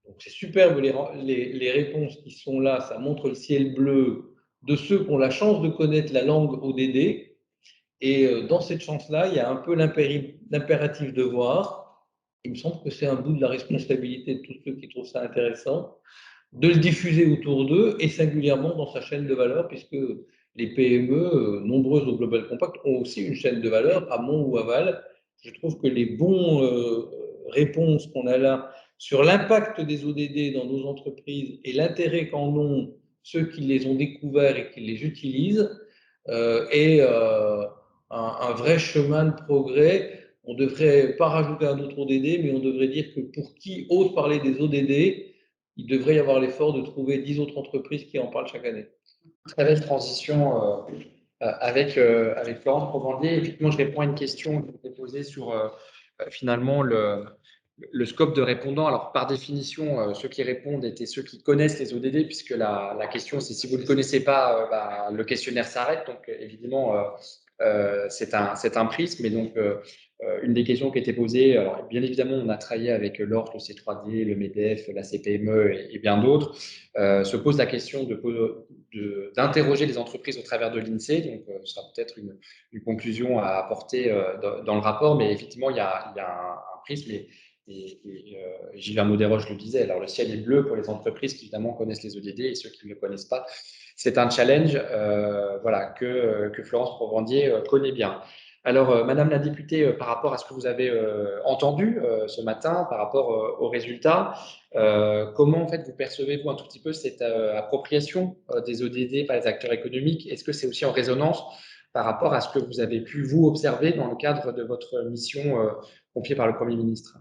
Donc c'est superbe les réponses qui sont là, ça montre le ciel bleu de ceux qui ont la chance de connaître la langue ODD. Et dans cette chance-là, il y a un peu l'impératif de voir. Il me semble que c'est un bout de la responsabilité de tous ceux qui trouvent ça intéressant, de le diffuser autour d'eux et singulièrement dans sa chaîne de valeur, puisque les PME, nombreuses au Global Compact, ont aussi une chaîne de valeur, amont ou aval. Je trouve que les bons réponses qu'on a là sur l'impact des ODD dans nos entreprises et l'intérêt qu'en ont ceux qui les ont découverts et qui les utilisent est un vrai chemin de progrès. On ne devrait pas rajouter un autre ODD, mais on devrait dire que pour qui ose parler des ODD, il devrait y avoir l'effort de trouver 10 autres entreprises qui en parlent chaque année. Très belle transition avec Florence Provendier. Effectivement, je réponds à une question qui était posée sur finalement le scope de répondants. Alors, par définition, ceux qui répondent étaient ceux qui connaissent les ODD, puisque la question, c'est si vous ne connaissez pas, le questionnaire s'arrête. Donc, évidemment, c'est un prisme. Mais donc, une des questions qui était posée, alors bien évidemment, on a travaillé avec l'ORT, le C3D, le MEDEF, la CPME et bien d'autres, se pose la question d'interroger les entreprises au travers de l'INSEE. Donc, ce sera peut-être une conclusion à apporter dans le rapport. Mais effectivement, il y a un prisme. Et Gilbert Desroches le disait, alors le ciel est bleu pour les entreprises qui évidemment connaissent les ODD et ceux qui ne le connaissent pas. C'est un challenge voilà, que Florence Provendier connaît bien. Alors, Madame la députée, par rapport à ce que vous avez entendu ce matin, par rapport aux résultats, comment en fait vous percevez-vous un tout petit peu cette appropriation des ODD par les acteurs économiques? Est-ce que c'est aussi en résonance par rapport à ce que vous avez pu vous observer dans le cadre de votre mission confiée par le Premier ministre?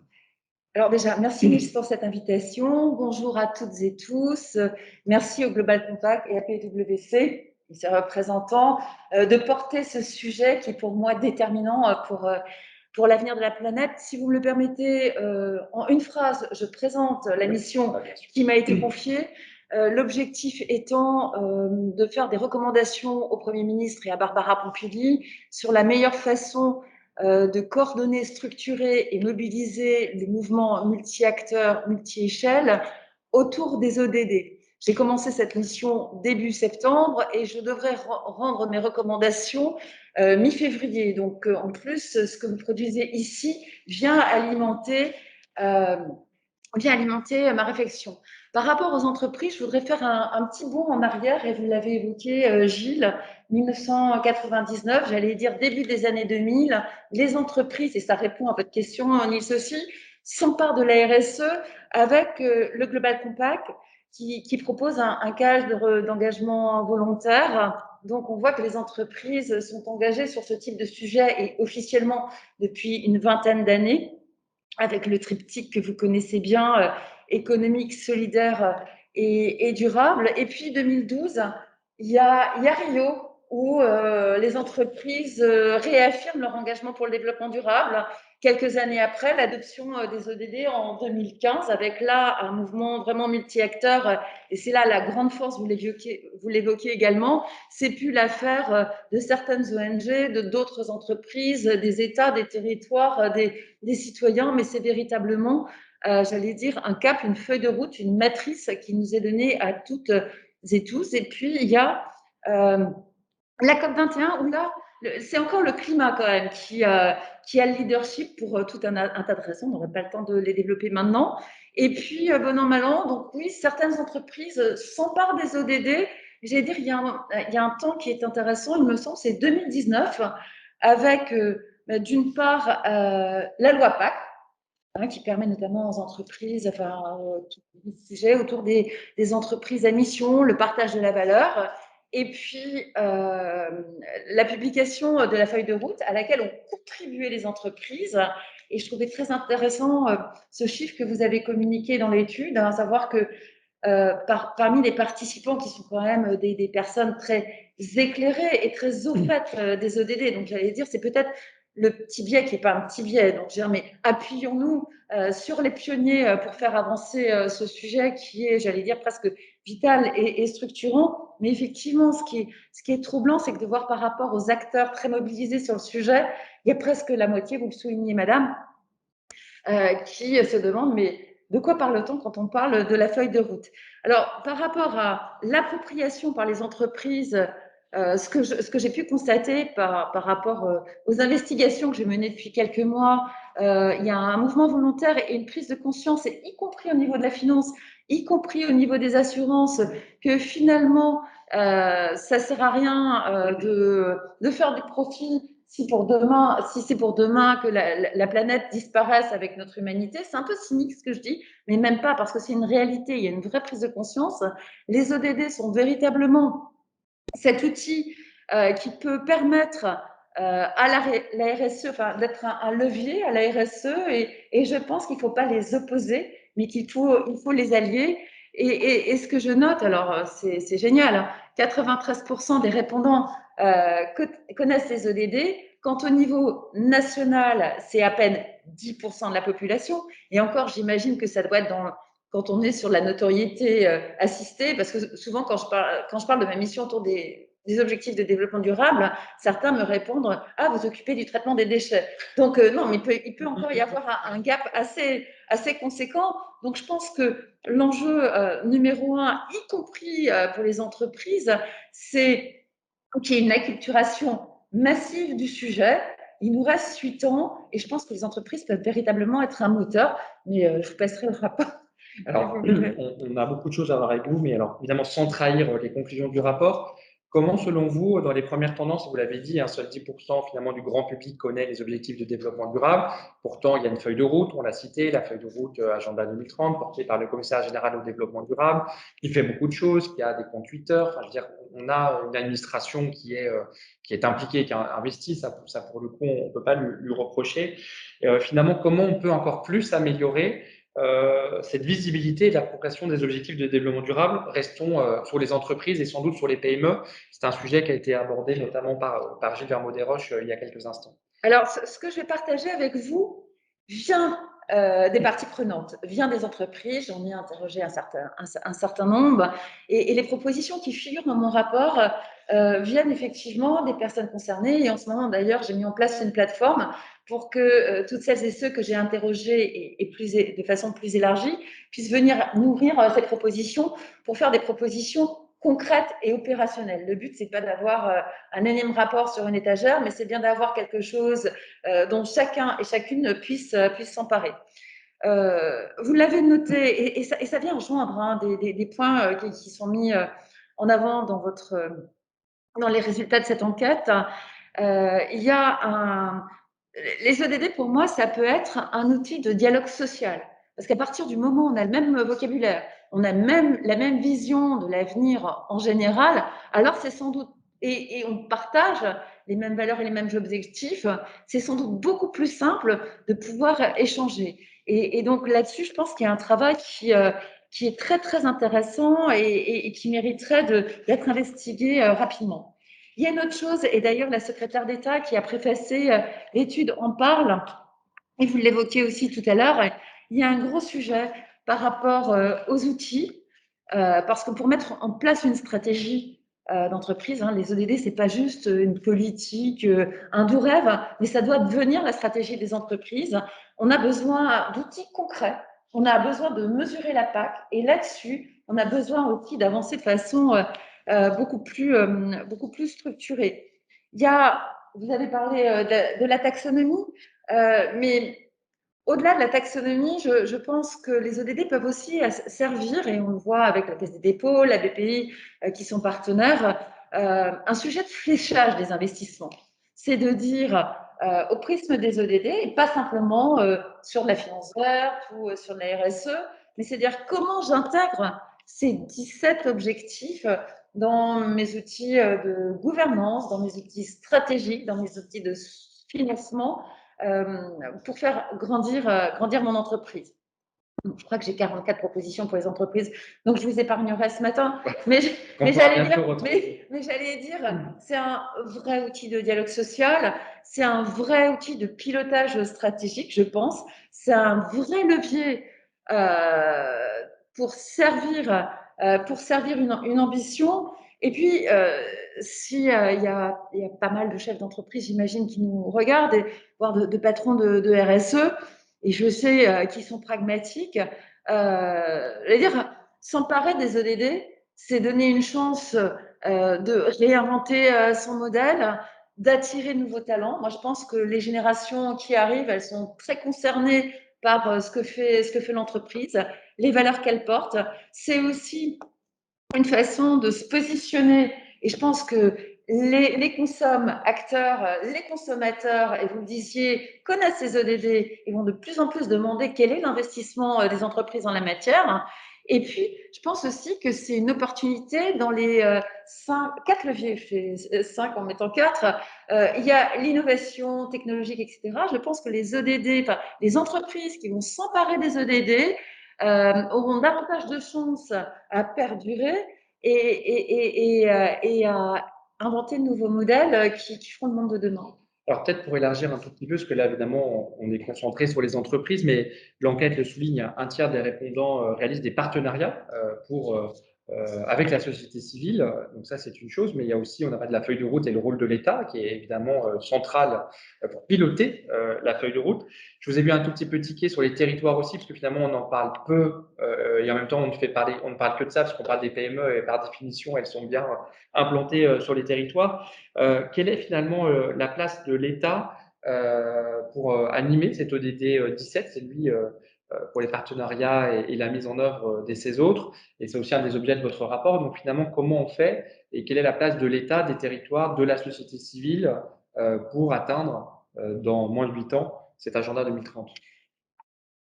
Alors déjà, merci Niels pour cette invitation. Bonjour à toutes et tous. Merci au Global Compact et à PwC et ses représentants de porter ce sujet qui est pour moi déterminant pour l'avenir de la planète. Si vous me le permettez, en une phrase, je présente la mission qui m'a été confiée. L'objectif étant de faire des recommandations au Premier ministre et à Barbara Pompili sur la meilleure façon de coordonner, structurer et mobiliser les mouvements multi-acteurs, multi-échelles autour des ODD. J'ai commencé cette mission début septembre et je devrais rendre mes recommandations mi-février. Donc, en plus, ce que vous produisez ici vient alimenter ma réflexion. Par rapport aux entreprises, je voudrais faire un petit bond en arrière, et vous l'avez évoqué, Gilles, 1999, j'allais dire début des années 2000, les entreprises, et ça répond à votre question, Nils aussi, s'emparent de la RSE avec le Global Compact qui propose un cadre d'engagement volontaire. Donc, on voit que les entreprises sont engagées sur ce type de sujet et officiellement depuis une vingtaine d'années, avec le triptyque que vous connaissez bien, économique, solidaire et durable. Et puis 2012, il y a Rio, où les entreprises réaffirment leur engagement pour le développement durable. Quelques années après, l'adoption des ODD en 2015, avec là un mouvement vraiment multi-acteurs, et c'est là la grande force, vous l'évoquez également, c'est plus l'affaire de certaines ONG, de d'autres entreprises, des États, des territoires, des citoyens, mais c'est véritablement, j'allais dire, un cap, une feuille de route, une matrice qui nous est donnée à toutes et tous. Et puis, il y a la COP21, où là, c'est encore le climat quand même qui a le leadership pour tout un tas de raisons. On n'aurait pas le temps de les développer maintenant. Et puis, bon an, mal an, donc oui, certaines entreprises s'emparent des ODD. J'allais dire, il y a un temps qui est intéressant, il me semble, c'est 2019, avec d'une part la loi PAC, qui permet notamment aux entreprises, enfin, tout le sujet autour des entreprises à mission, le partage de la valeur, et puis la publication de la feuille de route à laquelle ont contribué les entreprises. Et je trouvais très intéressant ce chiffre que vous avez communiqué dans l'étude, à savoir que parmi les participants, qui sont quand même des personnes très éclairées et très au fait des ODD, donc j'allais dire, c'est peut-être le petit biais qui n'est pas un petit biais. Donc, je veux dire, mais appuyons-nous sur les pionniers pour faire avancer ce sujet qui est, j'allais dire, presque vital et structurant. Mais effectivement, ce qui est troublant, c'est que de voir par rapport aux acteurs très mobilisés sur le sujet, il y a presque la moitié, vous le soulignez, madame, qui se demandent, mais de quoi parle-t-on quand on parle de la feuille de route? Alors, par rapport à l'appropriation par les entreprises, ce que j'ai pu constater par rapport aux investigations que j'ai menées depuis quelques mois, il y a un mouvement volontaire et une prise de conscience, et y compris au niveau de la finance, y compris au niveau des assurances, que finalement, ça ne sert à rien de faire du profit si c'est pour demain que la planète disparaisse avec notre humanité. C'est un peu cynique ce que je dis, mais même pas, parce que c'est une réalité, il y a une vraie prise de conscience. Les ODD sont véritablement cet outil qui peut permettre à la RSE, enfin, d'être un levier à la RSE, et je pense qu'il ne faut pas les opposer, mais il faut les allier. Et ce que je note, alors c'est génial, 93% des répondants connaissent les ODD, quand au niveau national, c'est à peine 10% de la population, et encore, j'imagine que ça doit être quand on est sur la notoriété assistée, parce que souvent, quand je parle de ma mission autour des objectifs de développement durable, certains me répondent « Ah, vous occupez du traitement des déchets ». Donc, non, mais il peut encore y avoir un gap assez conséquent. Donc, je pense que l'enjeu numéro 1, y compris pour les entreprises, c'est qu'il y ait une acculturation massive du sujet. Il nous reste 8 ans et je pense que les entreprises peuvent véritablement être un moteur, mais je vous passerai le rapport. Alors, on a beaucoup de choses à voir avec vous, mais alors, évidemment, sans trahir les conclusions du rapport, comment, selon vous, dans les premières tendances, vous l'avez dit, seul 10% finalement du grand public connaît les objectifs de développement durable. Pourtant, il y a une feuille de route, on l'a cité, la feuille de route Agenda 2030, portée par le commissaire général au développement durable, qui fait beaucoup de choses, qui a des comptes Twitter. Enfin, je veux dire, on a une administration qui est impliquée, qui a investi, ça pour le coup, on ne peut pas lui reprocher. Finalement, comment on peut encore plus améliorer cette visibilité et la progression des objectifs de développement durable? Restons sur les entreprises et sans doute sur les PME. C'est un sujet qui a été abordé notamment par Gilles Vermeau-Desroches il y a quelques instants. Alors, ce que je vais partager avec vous vient des parties prenantes, vient des entreprises, j'en ai interrogé un certain nombre, et les propositions qui figurent dans mon rapport viennent effectivement des personnes concernées, et en ce moment d'ailleurs j'ai mis en place une plateforme pour que toutes celles et ceux que j'ai interrogés de façon plus élargie puissent venir nourrir ces propositions pour faire des propositions concrètes et opérationnelles. Le but, c'est pas d'avoir un énième rapport sur une étagère, mais c'est bien d'avoir quelque chose dont chacun et chacune puisse s'emparer. Vous l'avez noté, et ça vient rejoindre hein, des points qui sont mis en avant dans les résultats de cette enquête. Il y a les EDD, pour moi, ça peut être un outil de dialogue social. Parce qu'à partir du moment où on a le même vocabulaire, on a même la même vision de l'avenir en général, alors c'est sans doute, et on partage les mêmes valeurs et les mêmes objectifs, c'est sans doute beaucoup plus simple de pouvoir échanger. Et donc là-dessus, je pense qu'il y a un travail qui est très, très intéressant et qui mériterait d'être investigué rapidement. Il y a une autre chose, et d'ailleurs la secrétaire d'État qui a préfacé l'étude en parle, et vous l'évoquiez aussi tout à l'heure, il y a un gros sujet par rapport aux outils, parce que pour mettre en place une stratégie d'entreprise, hein, les ODD, c'est pas juste une politique, un doux rêve, mais ça doit devenir la stratégie des entreprises. On a besoin d'outils concrets, on a besoin de mesurer la PAC, et là-dessus, on a besoin aussi d'avancer de façon beaucoup plus structurée. Vous avez parlé de la taxonomie, mais au-delà de la taxonomie, je pense que les ODD peuvent aussi servir, et on le voit avec la Caisse des dépôts, la BPI, qui sont partenaires, un sujet de fléchage des investissements. C'est de dire au prisme des ODD, et pas simplement sur la finance verte ou sur la RSE, mais c'est dire comment j'intègre ces 17 objectifs dans mes outils de gouvernance, dans mes outils stratégiques, dans mes outils de financement, pour faire grandir mon entreprise. Je crois que j'ai 44 propositions pour les entreprises, donc je vous épargnerai ce matin. Mais j'allais dire, c'est un vrai outil de dialogue social, c'est un vrai outil de pilotage stratégique, je pense. C'est un vrai levier pour servir une ambition. Et puis, s'il y a pas mal de chefs d'entreprise, j'imagine, qui nous regardent, voire de patrons de RSE, et je sais qu'ils sont pragmatiques. Dire, s'emparer des ODD, c'est donner une chance de réinventer son modèle, d'attirer de nouveaux talents. Moi, je pense que les générations qui arrivent, elles sont très concernées par ce que fait l'entreprise, les valeurs qu'elle porte. C'est aussi une façon de se positionner. Et je pense que les acteurs, les consommateurs, et vous le disiez, connaissent ces ODD et vont de plus en plus demander quel est l'investissement des entreprises en la matière. Et puis, je pense aussi que c'est une opportunité dans les 4 leviers, je fais 5 en mettant 4. Il y a l'innovation technologique, etc. Je pense que les ODD, enfin, les entreprises qui vont s'emparer des ODD, auront davantage de chances à perdurer et à inventer de nouveaux modèles qui feront le monde de demain. Alors peut-être pour élargir un tout petit peu, parce que là évidemment on est concentré sur les entreprises, mais l'enquête le souligne, un tiers des répondants réalisent des partenariats avec la société civile. Donc ça c'est une chose, mais il y a aussi, on a parlé de la feuille de route et le rôle de l'État qui est évidemment central pour piloter la feuille de route. Je vous ai vu un tout petit peu tiquer sur les territoires aussi, parce que finalement on en parle peu et en même temps on ne parle que de ça, parce qu'on parle des PME et par définition elles sont bien implantées sur les territoires. Quelle est finalement la place de l'État pour animer cet ODD 17? C'est lui pour les partenariats et la mise en œuvre des ces autres. Et c'est aussi un des objets de votre rapport. Donc finalement, comment on fait et quelle est la place de l'État, des territoires, de la société civile pour atteindre dans moins de 8 ans cet agenda 2030?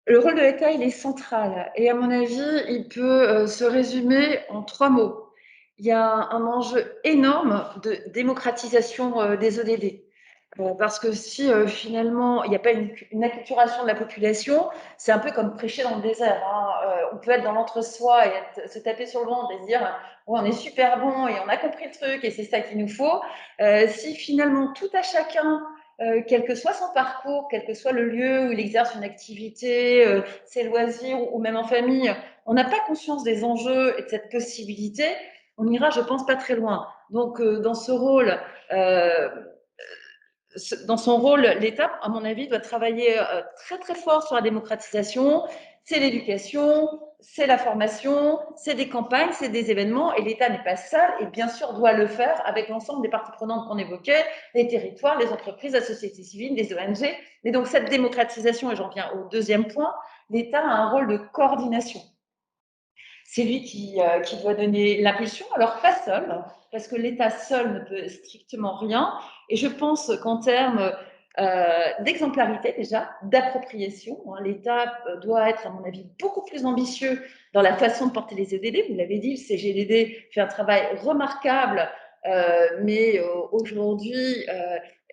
Le rôle de l'État, il est central. Et à mon avis, il peut se résumer en 3 mots. Il y a un enjeu énorme de démocratisation des ODD. Parce que si finalement il n'y a pas une acculturation de la population, c'est un peu comme prêcher dans le désert. Hein. On peut être dans l'entre-soi et se taper sur le ventre et se dire oh, on est super bon et on a compris le truc et c'est ça qu'il nous faut. Si finalement tout à chacun quel que soit son parcours, quel que soit le lieu où il exerce une activité, ses loisirs ou même en famille, on n'a pas conscience des enjeux et de cette possibilité, on n'ira, je pense, pas très loin. Donc, dans son rôle, l'État, à mon avis, doit travailler très très fort sur la démocratisation. C'est l'éducation, c'est la formation, c'est des campagnes, c'est des événements, et l'État n'est pas seul, et bien sûr doit le faire avec l'ensemble des parties prenantes qu'on évoquait, les territoires, les entreprises, la société civile, les ONG. Et donc cette démocratisation, et j'en viens au deuxième point, l'État a un rôle de coordination. C'est lui qui doit donner l'impulsion, alors pas seul, parce que l'État seul ne peut strictement rien. Et je pense qu'en termes d'exemplarité déjà, d'appropriation, l'État doit être, à mon avis, beaucoup plus ambitieux dans la façon de porter les ODD. Vous l'avez dit, le CGDD fait un travail remarquable, mais aujourd'hui,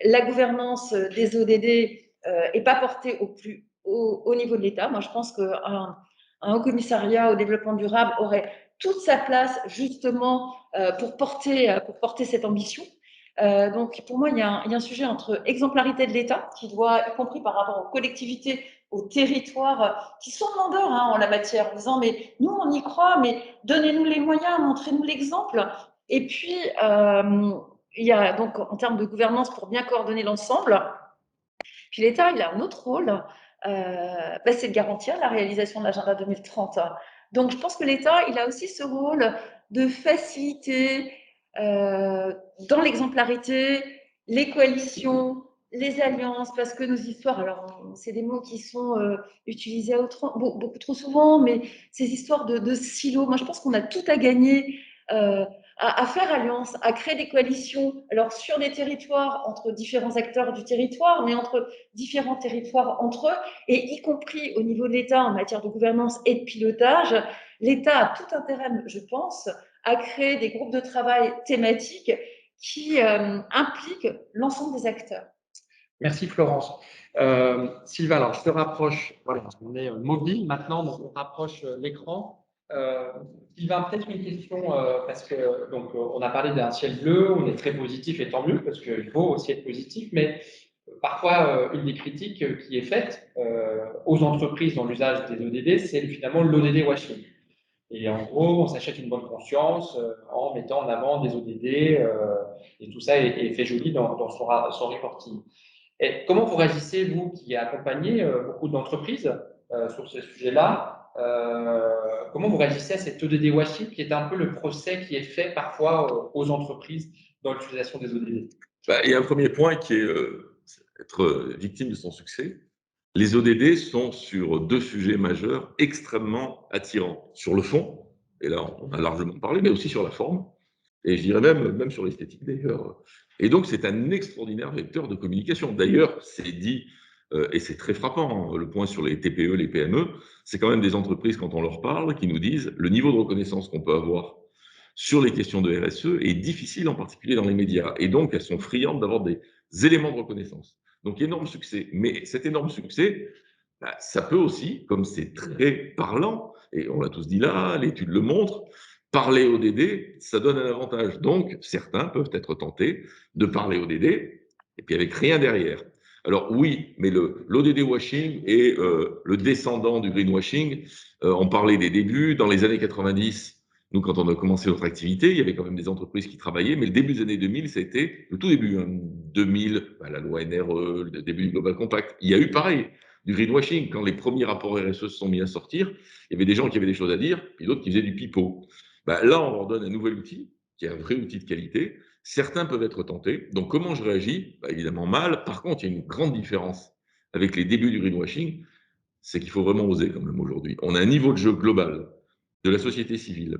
la gouvernance des ODD n'est pas portée au plus haut niveau de l'État. Moi, je pense qu'un haut commissariat au développement durable aurait toute sa place justement pour porter cette ambition. Donc pour moi, il y a un sujet entre exemplarité de l'État, qui doit, y compris par rapport aux collectivités, aux territoires, qui sont demandeurs en la matière, en disant mais nous on y croit, mais donnez-nous les moyens, montrez-nous l'exemple. Et puis il y a donc en termes de gouvernance pour bien coordonner l'ensemble. Puis l'État, il a un autre rôle, c'est de garantir la réalisation de l'agenda 2030. Donc je pense que l'État, il a aussi ce rôle de faciliter dans l'exemplarité les coalitions, les alliances, parce que nos histoires, alors c'est des mots qui sont utilisés beaucoup trop souvent, mais ces histoires de silos, moi je pense qu'on a tout à gagner à faire alliance, à créer des coalitions, alors sur les territoires, entre différents acteurs du territoire, mais entre différents territoires entre eux, et y compris au niveau de l'État en matière de gouvernance et de pilotage. L'État a tout intérêt, je pense, à créer des groupes de travail thématiques qui impliquent l'ensemble des acteurs. Merci Florence. Sylvain, alors je te rapproche, voilà, on est mobile maintenant, donc on rapproche l'écran. Sylvain, peut-être une question, parce que donc, on a parlé d'un ciel bleu, on est très positif et tant mieux, parce qu'il faut aussi être positif, mais parfois, une des critiques qui est faite aux entreprises dans l'usage des ODD, c'est finalement l'ODD washing. Et en gros, on s'achète une bonne conscience en mettant en avant des ODD et tout ça est fait joli dans son reporting. Et comment vous réagissez, vous qui accompagnez beaucoup d'entreprises sur ce sujet-là, comment vous réagissez à cet ODD washing qui est un peu le procès qui est fait parfois aux entreprises dans l'utilisation des ODD? Il y a un premier point qui est être victime de son succès. Les ODD sont sur deux sujets majeurs extrêmement attirants. Sur le fond, et là on a largement parlé, mais aussi sur la forme, et je dirais même sur l'esthétique d'ailleurs. Et donc c'est un extraordinaire vecteur de communication. D'ailleurs, c'est dit, et c'est très frappant, le point sur les TPE, les PME, c'est quand même des entreprises, quand on leur parle, qui nous disent le niveau de reconnaissance qu'on peut avoir sur les questions de RSE est difficile, en particulier dans les médias. Et donc, elles sont friandes d'avoir des éléments de reconnaissance. Donc, énorme succès. Mais cet énorme succès, ça peut aussi, comme c'est très parlant, et on l'a tous dit là, l'étude le montre, parler au DD, ça donne un avantage. Donc, certains peuvent être tentés de parler au DD, et puis avec rien derrière. Alors oui, mais l'ODD washing est le descendant du greenwashing. On parlait des débuts. Dans les années 90, nous, quand on a commencé notre activité, il y avait quand même des entreprises qui travaillaient, mais le début des années 2000, c'était le tout début. 2000, la loi NRE, le début du Global Compact. Il y a eu pareil, du greenwashing. Quand les premiers rapports RSE se sont mis à sortir, il y avait des gens qui avaient des choses à dire, puis d'autres qui faisaient du pipeau. Là, on leur donne un nouvel outil, qui est un vrai outil de qualité. Certains peuvent être tentés. Donc, comment je réagis? Évidemment mal. Par contre, il y a une grande différence avec les débuts du greenwashing, c'est qu'il faut vraiment oser quand même aujourd'hui. On a un niveau de jeu global de la société civile,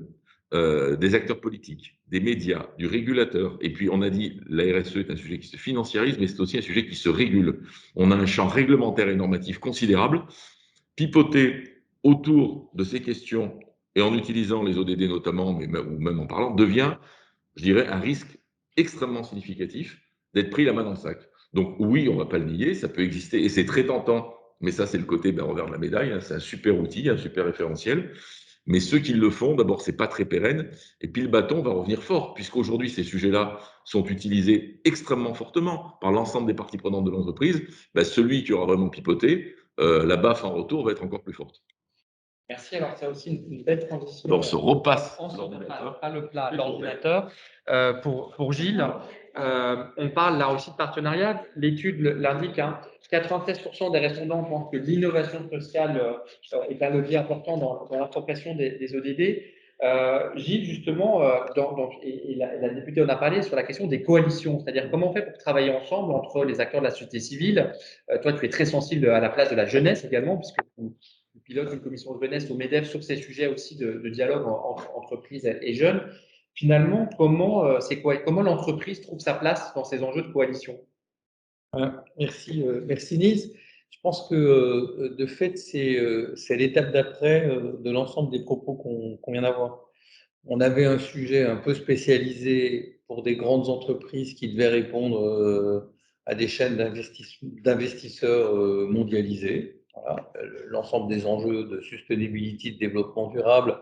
des acteurs politiques, des médias, du régulateur. Et puis, on a dit, la RSE est un sujet qui se financiarise, mais c'est aussi un sujet qui se régule. On a un champ réglementaire et normatif considérable. Pipoter autour de ces questions, et en utilisant les ODD notamment, ou même en parlant, devient, je dirais, un risque extrêmement significatif d'être pris la main dans le sac. Donc oui, on ne va pas le nier, ça peut exister, et c'est très tentant, mais ça c'est le côté revers de la médaille, c'est un super outil, un super référentiel. Mais ceux qui le font, d'abord, c'est pas très pérenne. Et puis, le bâton va revenir fort, puisqu'aujourd'hui, ces sujets-là sont utilisés extrêmement fortement par l'ensemble des parties prenantes de l'entreprise. Ben, celui qui aura vraiment pipoté, la baffe en retour va être encore plus forte. Merci. Alors, c'est aussi une belle transition. Donc, on se repasse l'ordinateur. Pas le plat, l'ordinateur. Pour Gilles, on parle là aussi de partenariat. L'étude l'indique, 96% des répondants pensent que l'innovation sociale est un levier important dans l'appropriation des ODD. Gilles, justement, et la députée en a parlé sur la question des coalitions, c'est-à-dire comment on fait pour travailler ensemble entre les acteurs de la société civile. Toi, tu es très sensible à la place de la jeunesse également, puisque tu pilotes une commission de jeunesse au MEDEF sur ces sujets aussi de dialogue entre entreprises et jeunes. Finalement, comment l'entreprise trouve sa place dans ces enjeux de coalition? Merci Nils. Je pense que de fait, c'est l'étape d'après de l'ensemble des propos qu'on vient d'avoir. On avait un sujet un peu spécialisé pour des grandes entreprises qui devaient répondre à des chaînes d'investisseurs mondialisés. Voilà. L'ensemble des enjeux de sustainability, de développement durable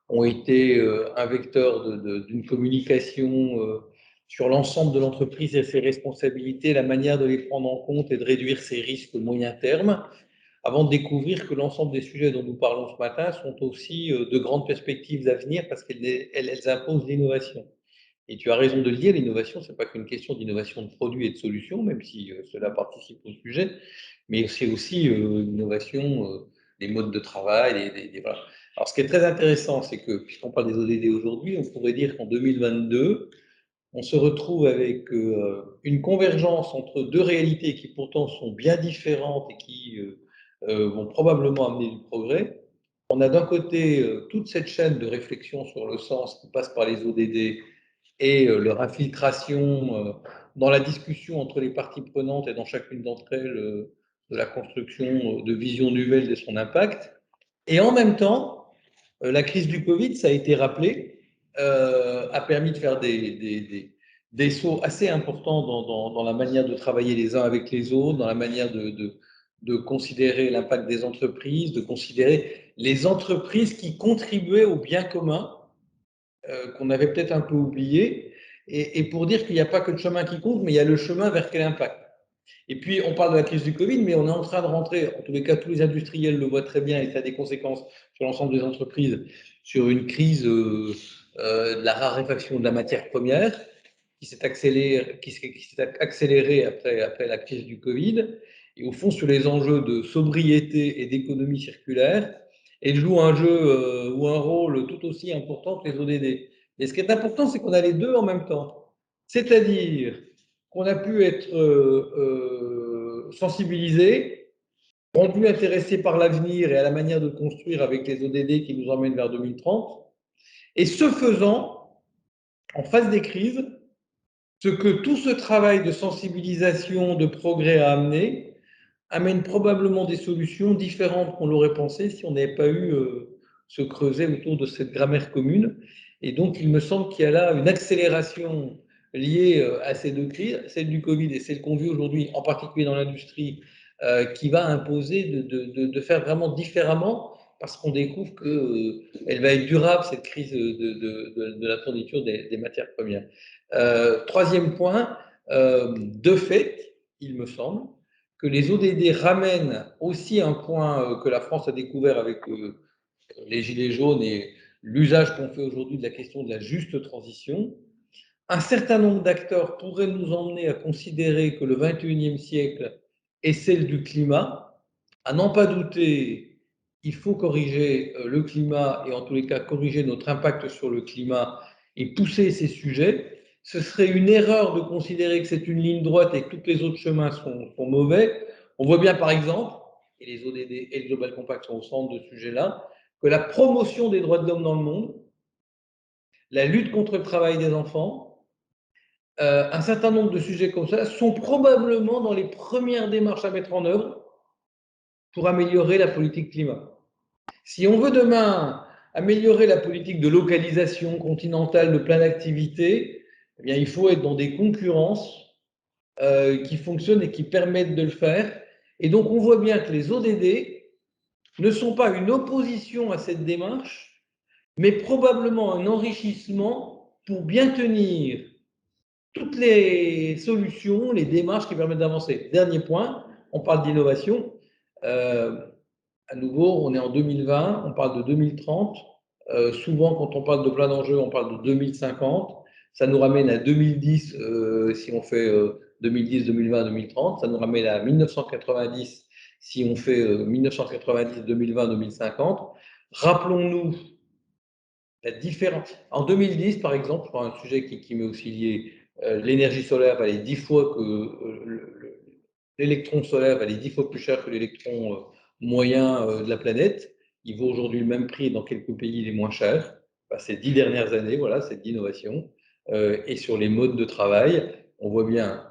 ont été un vecteur d'une communication sur l'ensemble de l'entreprise et ses responsabilités, la manière de les prendre en compte et de réduire ses risques moyen terme, avant de découvrir que l'ensemble des sujets dont nous parlons ce matin sont aussi de grandes perspectives d'avenir parce qu'elles imposent l'innovation. Et tu as raison de le dire, l'innovation, ce n'est pas qu'une question d'innovation de produits et de solutions, même si cela participe au sujet, mais c'est aussi l'innovation des modes de travail. Voilà. Alors, ce qui est très intéressant, c'est que, puisqu'on parle des ODD aujourd'hui, on pourrait dire qu'en 2022, on se retrouve avec une convergence entre deux réalités qui pourtant sont bien différentes et qui vont probablement amener du progrès. On a d'un côté toute cette chaîne de réflexion sur le sens qui passe par les ODD et leur infiltration dans la discussion entre les parties prenantes et dans chacune d'entre elles de la construction de visions nouvelles de son impact. Et en même temps, la crise du Covid, ça a été rappelé, a permis de faire des sauts assez importants dans la manière de travailler les uns avec les autres, dans la manière de considérer l'impact des entreprises, de considérer les entreprises qui contribuaient au bien commun, qu'on avait peut-être un peu oublié, et pour dire qu'il n'y a pas que le chemin qui compte, mais il y a le chemin vers quel impact. Et puis, on parle de la crise du Covid, mais on est en train de rentrer, en tous les cas, tous les industriels le voient très bien, et ça a des conséquences sur l'ensemble des entreprises, sur une crise de la raréfaction de la matière première qui s'est accélérée après la crise du Covid, et au fond, sur les enjeux de sobriété et d'économie circulaire, et joue un jeu ou un rôle tout aussi important que les ODD. Mais ce qui est important, c'est qu'on a les deux en même temps. C'est-à-dire qu'on a pu être sensibilisés, rendus intéressés par l'avenir et à la manière de construire avec les ODD qui nous emmènent vers 2030. Et ce faisant, en face des crises, ce que tout ce travail de sensibilisation, de progrès a amené, amène probablement des solutions différentes qu'on l'aurait pensé si on n'avait pas eu se creuser autour de cette grammaire commune. Et donc, il me semble qu'il y a là une accélération liée à ces deux crises, celle du Covid et celle qu'on vit aujourd'hui, en particulier dans l'industrie, qui va imposer de faire vraiment différemment parce qu'on découvre qu'elle va être durable, cette crise de la fourniture des matières premières. Troisième point, de fait, il me semble, que les ODD ramènent aussi un point que la France a découvert avec les Gilets jaunes et l'usage qu'on fait aujourd'hui de la question de la juste transition. Un certain nombre d'acteurs pourraient nous emmener à considérer que le 21e siècle est celle du climat. À n'en pas douter, il faut corriger le climat et en tous les cas corriger notre impact sur le climat et pousser ces sujets. Ce serait une erreur de considérer que c'est une ligne droite et que tous les autres chemins sont mauvais. On voit bien par exemple, et les ODD et le Global Compact sont au centre de ce sujet-là, que la promotion des droits de l'homme dans le monde, la lutte contre le travail des enfants, un certain nombre de sujets comme ça sont probablement dans les premières démarches à mettre en œuvre pour améliorer la politique climat. Si on veut demain améliorer la politique de localisation continentale de plein d'activités, eh bien, il faut être dans des concurrences qui fonctionnent et qui permettent de le faire. Et donc, on voit bien que les ODD ne sont pas une opposition à cette démarche, mais probablement un enrichissement pour bien tenir toutes les solutions, les démarches qui permettent d'avancer. Dernier point, on parle d'innovation. À nouveau, on est en 2020, on parle de 2030. Souvent, quand on parle de plein d'enjeux, on parle de 2050. Ça nous ramène à 2010, si on fait 2010, 2020, 2030. Ça nous ramène à 1990, si on fait 1990, 2020, 2050. Rappelons-nous la différence. En 2010, par exemple, je prends un sujet qui m'est aussi lié, l'énergie solaire valait 10 fois que l'électron solaire valait 10 fois plus cher que l'électron moyen de la planète. Il vaut aujourd'hui le même prix, dans quelques pays il est moins cher. Ces 10 dernières années, voilà, c'est d'innovation. Et sur les modes de travail, on voit bien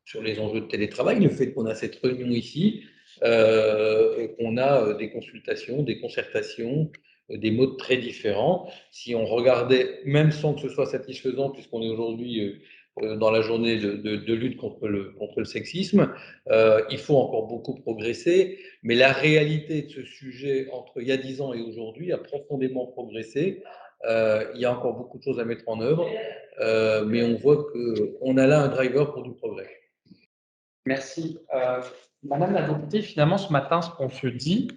sur les enjeux de télétravail, le fait qu'on a cette réunion ici, qu'on a des consultations, des concertations, des modes très différents. Si on regardait, même sans que ce soit satisfaisant, puisqu'on est aujourd'hui dans la journée de lutte contre le sexisme, il faut encore beaucoup progresser, mais la réalité de ce sujet entre il y a 10 ans et aujourd'hui a profondément progressé. Il y a encore beaucoup de choses à mettre en œuvre, mais on voit qu'on a là un driver pour du progrès. Merci. Madame la députée, finalement, ce matin, ce qu'on se dit,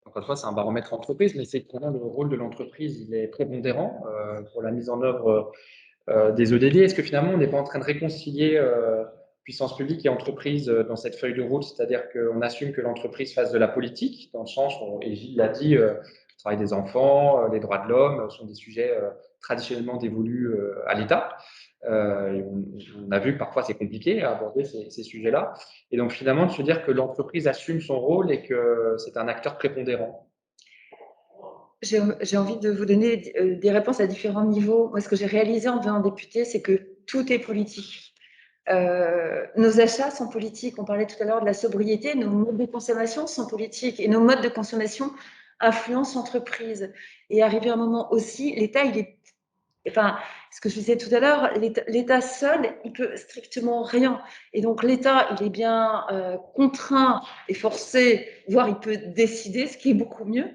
encore une fois, c'est un baromètre entreprise, mais c'est que le rôle de l'entreprise, il est prépondérant pour la mise en œuvre des ODD. Est-ce que finalement, on n'est pas en train de réconcilier puissance publique et entreprise dans cette feuille de route, c'est-à-dire qu'on assume que l'entreprise fasse de la politique, dans le sens où, et Gilles l'a dit, le travail des enfants, les droits de l'homme sont des sujets traditionnellement dévolus à l'État. On a vu que parfois c'est compliqué à aborder ces sujets-là. Et donc finalement, de se dire que l'entreprise assume son rôle et que c'est un acteur prépondérant. J'ai envie de vous donner des réponses à différents niveaux. Moi, ce que j'ai réalisé en devenant députée, c'est que tout est politique. Nos achats sont politiques. On parlait tout à l'heure de la sobriété. Nos modes de consommation sont politiques et nos modes de consommation influencent l'entreprise. Et arrivé un moment aussi, l'État, il est, enfin, ce que je disais tout à l'heure, l'État seul, il peut strictement rien. Et donc l'État, il est bien contraint et forcé, voire il peut décider, ce qui est beaucoup mieux,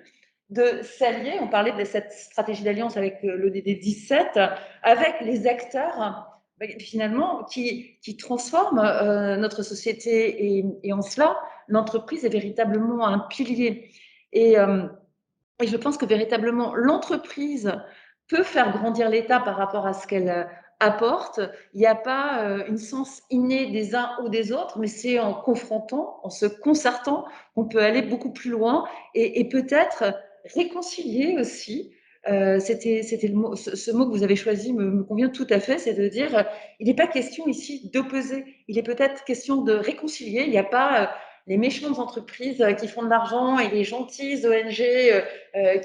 de s'allier. On parlait de cette stratégie d'alliance avec l'ODD 17, avec les acteurs finalement qui transforment notre société. Et en cela, l'entreprise est véritablement un pilier. Et je pense que véritablement, l'entreprise peut faire grandir l'État par rapport à ce qu'elle apporte. Il n'y a pas une sens inné des uns ou des autres, mais c'est en confrontant, en se concertant, qu'on peut aller beaucoup plus loin et peut-être réconcilier aussi. C'était le mot, ce mot que vous avez choisi me convient tout à fait, c'est de dire il n'est pas question ici d'opposer, il est peut-être question de réconcilier. Il n'y a pas les méchantes entreprises qui font de l'argent et les gentilles ONG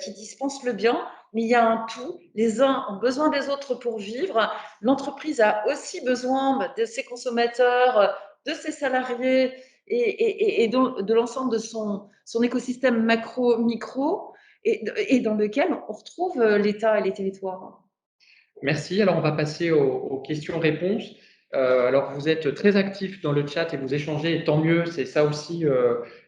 qui dispensent le bien, mais il y a un tout. Les uns ont besoin des autres pour vivre. L'entreprise a aussi besoin de ses consommateurs, de ses salariés et de l'ensemble de son écosystème macro-micro et dans lequel on retrouve l'État et les territoires. Merci. Alors, on va passer aux questions-réponses. Alors, vous êtes très actifs dans le chat et vous échangez, et tant mieux. C'est ça aussi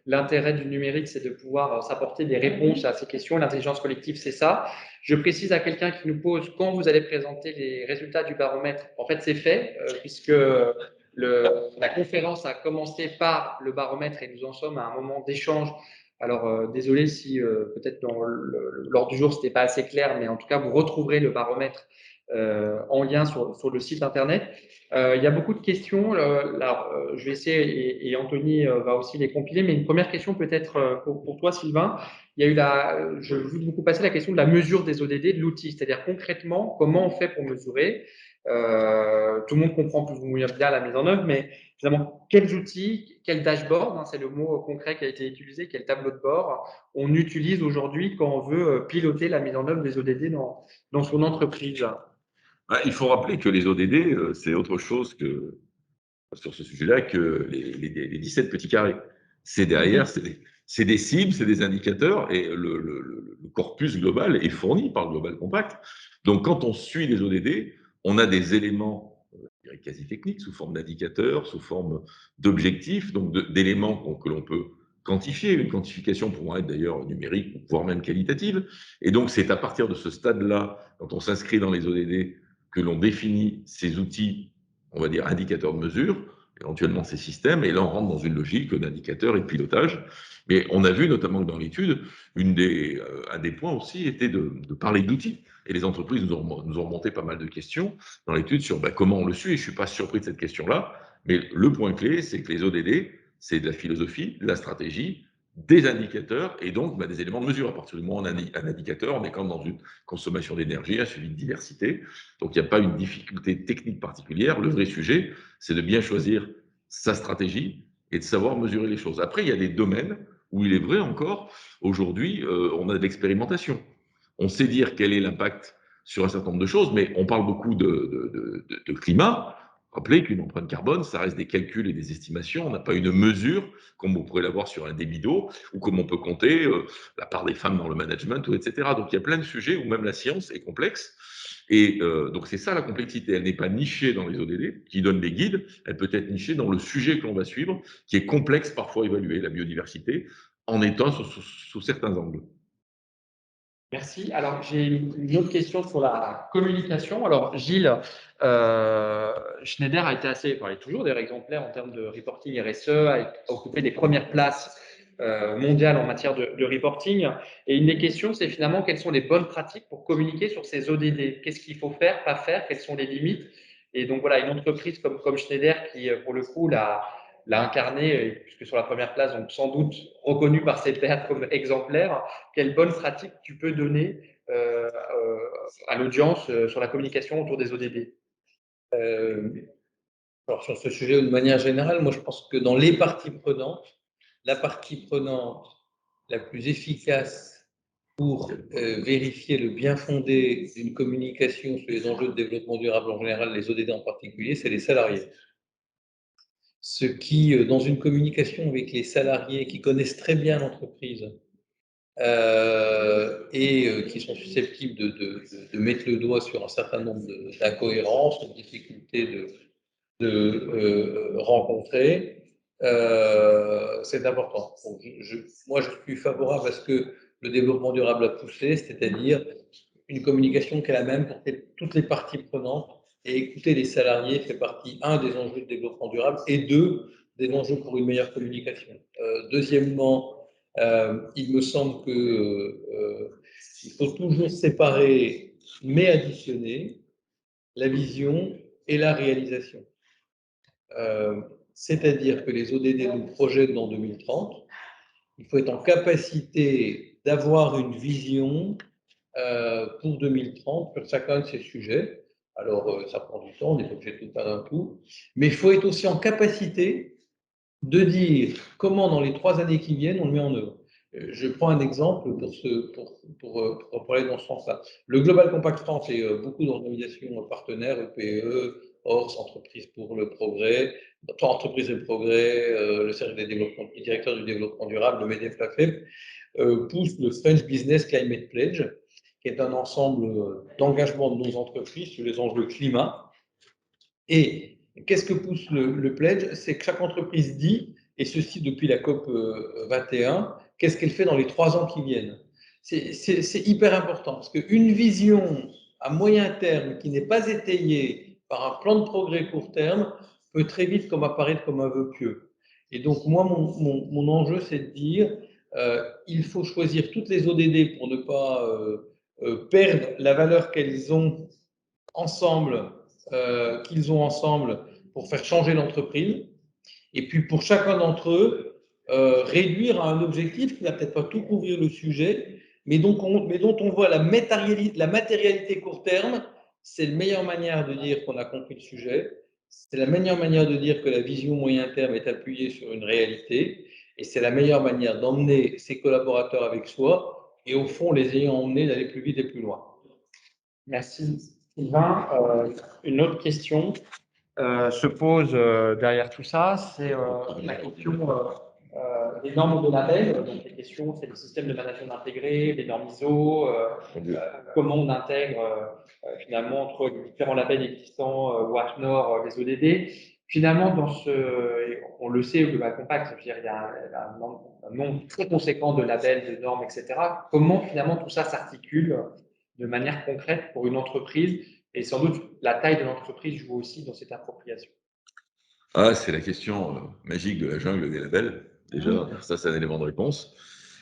l'intérêt du numérique, c'est de pouvoir s'apporter des réponses à ces questions. L'intelligence collective, c'est ça. Je précise à quelqu'un qui nous pose quand vous allez présenter les résultats du baromètre. En fait, c'est fait, puisque la conférence a commencé par le baromètre et nous en sommes à un moment d'échange. Alors, désolé si peut-être dans l'ordre du jour, ce n'était pas assez clair, mais en tout cas, vous retrouverez le baromètre en lien sur le site internet. Il y a beaucoup de questions. Je vais essayer, et Anthony va aussi les compiler, mais une première question peut-être pour toi, Sylvain. Il y a eu je veux beaucoup passer la question de la mesure des ODD, de l'outil, c'est-à-dire concrètement, comment on fait pour mesurer. Tout le monde comprend plus ou moins bien la mise en œuvre, mais finalement, quels outils, quel dashboard, hein, c'est le mot concret qui a été utilisé, quel tableau de bord on utilise aujourd'hui quand on veut piloter la mise en œuvre des ODD dans son entreprise. Il faut rappeler que les ODD, c'est autre chose que, sur ce sujet-là, que les 17 petits carrés. C'est derrière, c'est des cibles, c'est des indicateurs, et le corpus global est fourni par le Global Compact. Donc, quand on suit les ODD, on a des éléments quasi techniques, sous forme d'indicateurs, sous forme d'objectifs, donc d'éléments que l'on peut quantifiée. Une quantification pourra être d'ailleurs numérique, voire même qualitative. Et donc, c'est à partir de ce stade-là, quand on s'inscrit dans les ODD, que l'on définit ces outils, on va dire indicateurs de mesure, éventuellement ces systèmes, et là, on rentre dans une logique d'indicateurs et de pilotage. Mais on a vu, notamment dans l'étude, un des points aussi était de parler d'outils. Et les entreprises nous ont remonté pas mal de questions dans l'étude sur comment on le suit. Et je ne suis pas surpris de cette question-là. Mais le point clé, c'est que les ODD, c'est de la philosophie, de la stratégie, des indicateurs et donc des éléments de mesure. À partir du moment où on a un indicateur, on est comme dans une consommation d'énergie, un suivi de diversité. Donc, il n'y a pas une difficulté technique particulière. Le vrai sujet, c'est de bien choisir sa stratégie et de savoir mesurer les choses. Après, il y a des domaines où il est vrai encore, aujourd'hui, on a de l'expérimentation. On sait dire quel est l'impact sur un certain nombre de choses, mais on parle beaucoup de climat. Rappelez qu'une empreinte carbone, ça reste des calculs et des estimations. On n'a pas une mesure, comme on pourrait l'avoir sur un débit d'eau, ou comme on peut compter la part des femmes dans le management, etc. Donc il y a plein de sujets où même la science est complexe. Et donc c'est ça la complexité. Elle n'est pas nichée dans les ODD, qui donnent des guides. Elle peut être nichée dans le sujet que l'on va suivre, qui est complexe parfois à évaluer, la biodiversité, en étant sous certains angles. Merci. Alors, j'ai une autre question sur la communication. Alors, Gilles, Schneider a été assez, enfin, il est toujours d'ailleurs exemplaire en termes de reporting RSE, a occupé des premières places mondiales en matière de reporting. Et une des questions, c'est finalement quelles sont les bonnes pratiques pour communiquer sur ces ODD? Qu'est-ce qu'il faut faire, pas faire? Quelles sont les limites? Et donc, voilà, une entreprise comme Schneider qui, pour le coup, l'a incarné, puisque sur la première place, donc sans doute reconnu par ses pairs comme exemplaire. Quelles bonnes pratiques tu peux donner à l'audience sur la communication autour des ODD? Alors sur ce sujet, de manière générale, moi je pense que dans les parties prenantes, la partie prenante la plus efficace pour vérifier le bien fondé d'une communication sur les enjeux de développement durable en général, les ODD en particulier, c'est les salariés. Ce qui, dans une communication avec les salariés qui connaissent très bien l'entreprise et qui sont susceptibles de mettre le doigt sur un certain nombre d'incohérences, de difficultés de rencontrer, c'est important. Donc, moi, je suis favorable à ce que le développement durable a poussé, c'est-à-dire une communication qui est la même pour toutes les parties prenantes, et écouter les salariés fait partie, un, des enjeux de développement durable, et deux, des enjeux pour une meilleure communication. Deuxièmement, il me semble qu'il faut toujours séparer, mais additionner, la vision et la réalisation. C'est-à-dire que les ODD nous projettent dans 2030. Il faut être en capacité d'avoir une vision pour 2030 sur chacun de ces sujets. Alors, ça prend du temps, on n'est pas obligé de tout faire d'un coup, mais il faut être aussi en capacité de dire comment, dans les 3 années qui viennent, on le met en œuvre. Je prends un exemple pour aller dans ce sens-là. Le Global Compact France et beaucoup d'organisations partenaires, EPE, ORS, Entreprises pour le Progrès, Entreprises et le Progrès, le Cercle des développements, le directeur du développement durable, le MEDEF l'a fait, pousse le French Business Climate Pledge, qui est un ensemble d'engagements de nos entreprises sur les enjeux climat. Et qu'est-ce que pousse le pledge? C'est que chaque entreprise dit, et ceci depuis la COP 21, qu'est-ce qu'elle fait dans les 3 ans qui viennent. C'est hyper important, parce qu'une vision à moyen terme qui n'est pas étayée par un plan de progrès court terme peut très vite apparaître comme un vœu pieux. Et donc, moi, mon enjeu, c'est de dire, il faut choisir toutes les ODD pour ne pas perdre la valeur qu'elles ont ensemble, pour faire changer l'entreprise. Et puis pour chacun d'entre eux, réduire à un objectif qui ne va peut-être pas tout couvrir le sujet, mais dont on voit la matérialité court terme. C'est la meilleure manière de dire qu'on a compris le sujet. C'est la meilleure manière de dire que la vision moyen terme est appuyée sur une réalité. Et c'est la meilleure manière d'emmener ses collaborateurs avec soi et au fond les ayant emmenés d'aller plus vite et plus loin. Merci Sylvain. Une autre question se pose derrière tout ça, c'est la question des normes de label. Donc les questions, c'est le système de management intégré, les normes ISO, comment on intègre finalement entre les différents labels existants, WACNOR, les ODD. Finalement, on le sait au Global Compact, je veux dire, il y a un nombre très conséquent de labels, de normes, etc. Comment finalement tout ça s'articule de manière concrète pour une entreprise? Et sans doute, la taille de l'entreprise joue aussi dans cette appropriation. Ah, c'est la question magique de la jungle des labels. Déjà, ça, c'est un élément de réponse.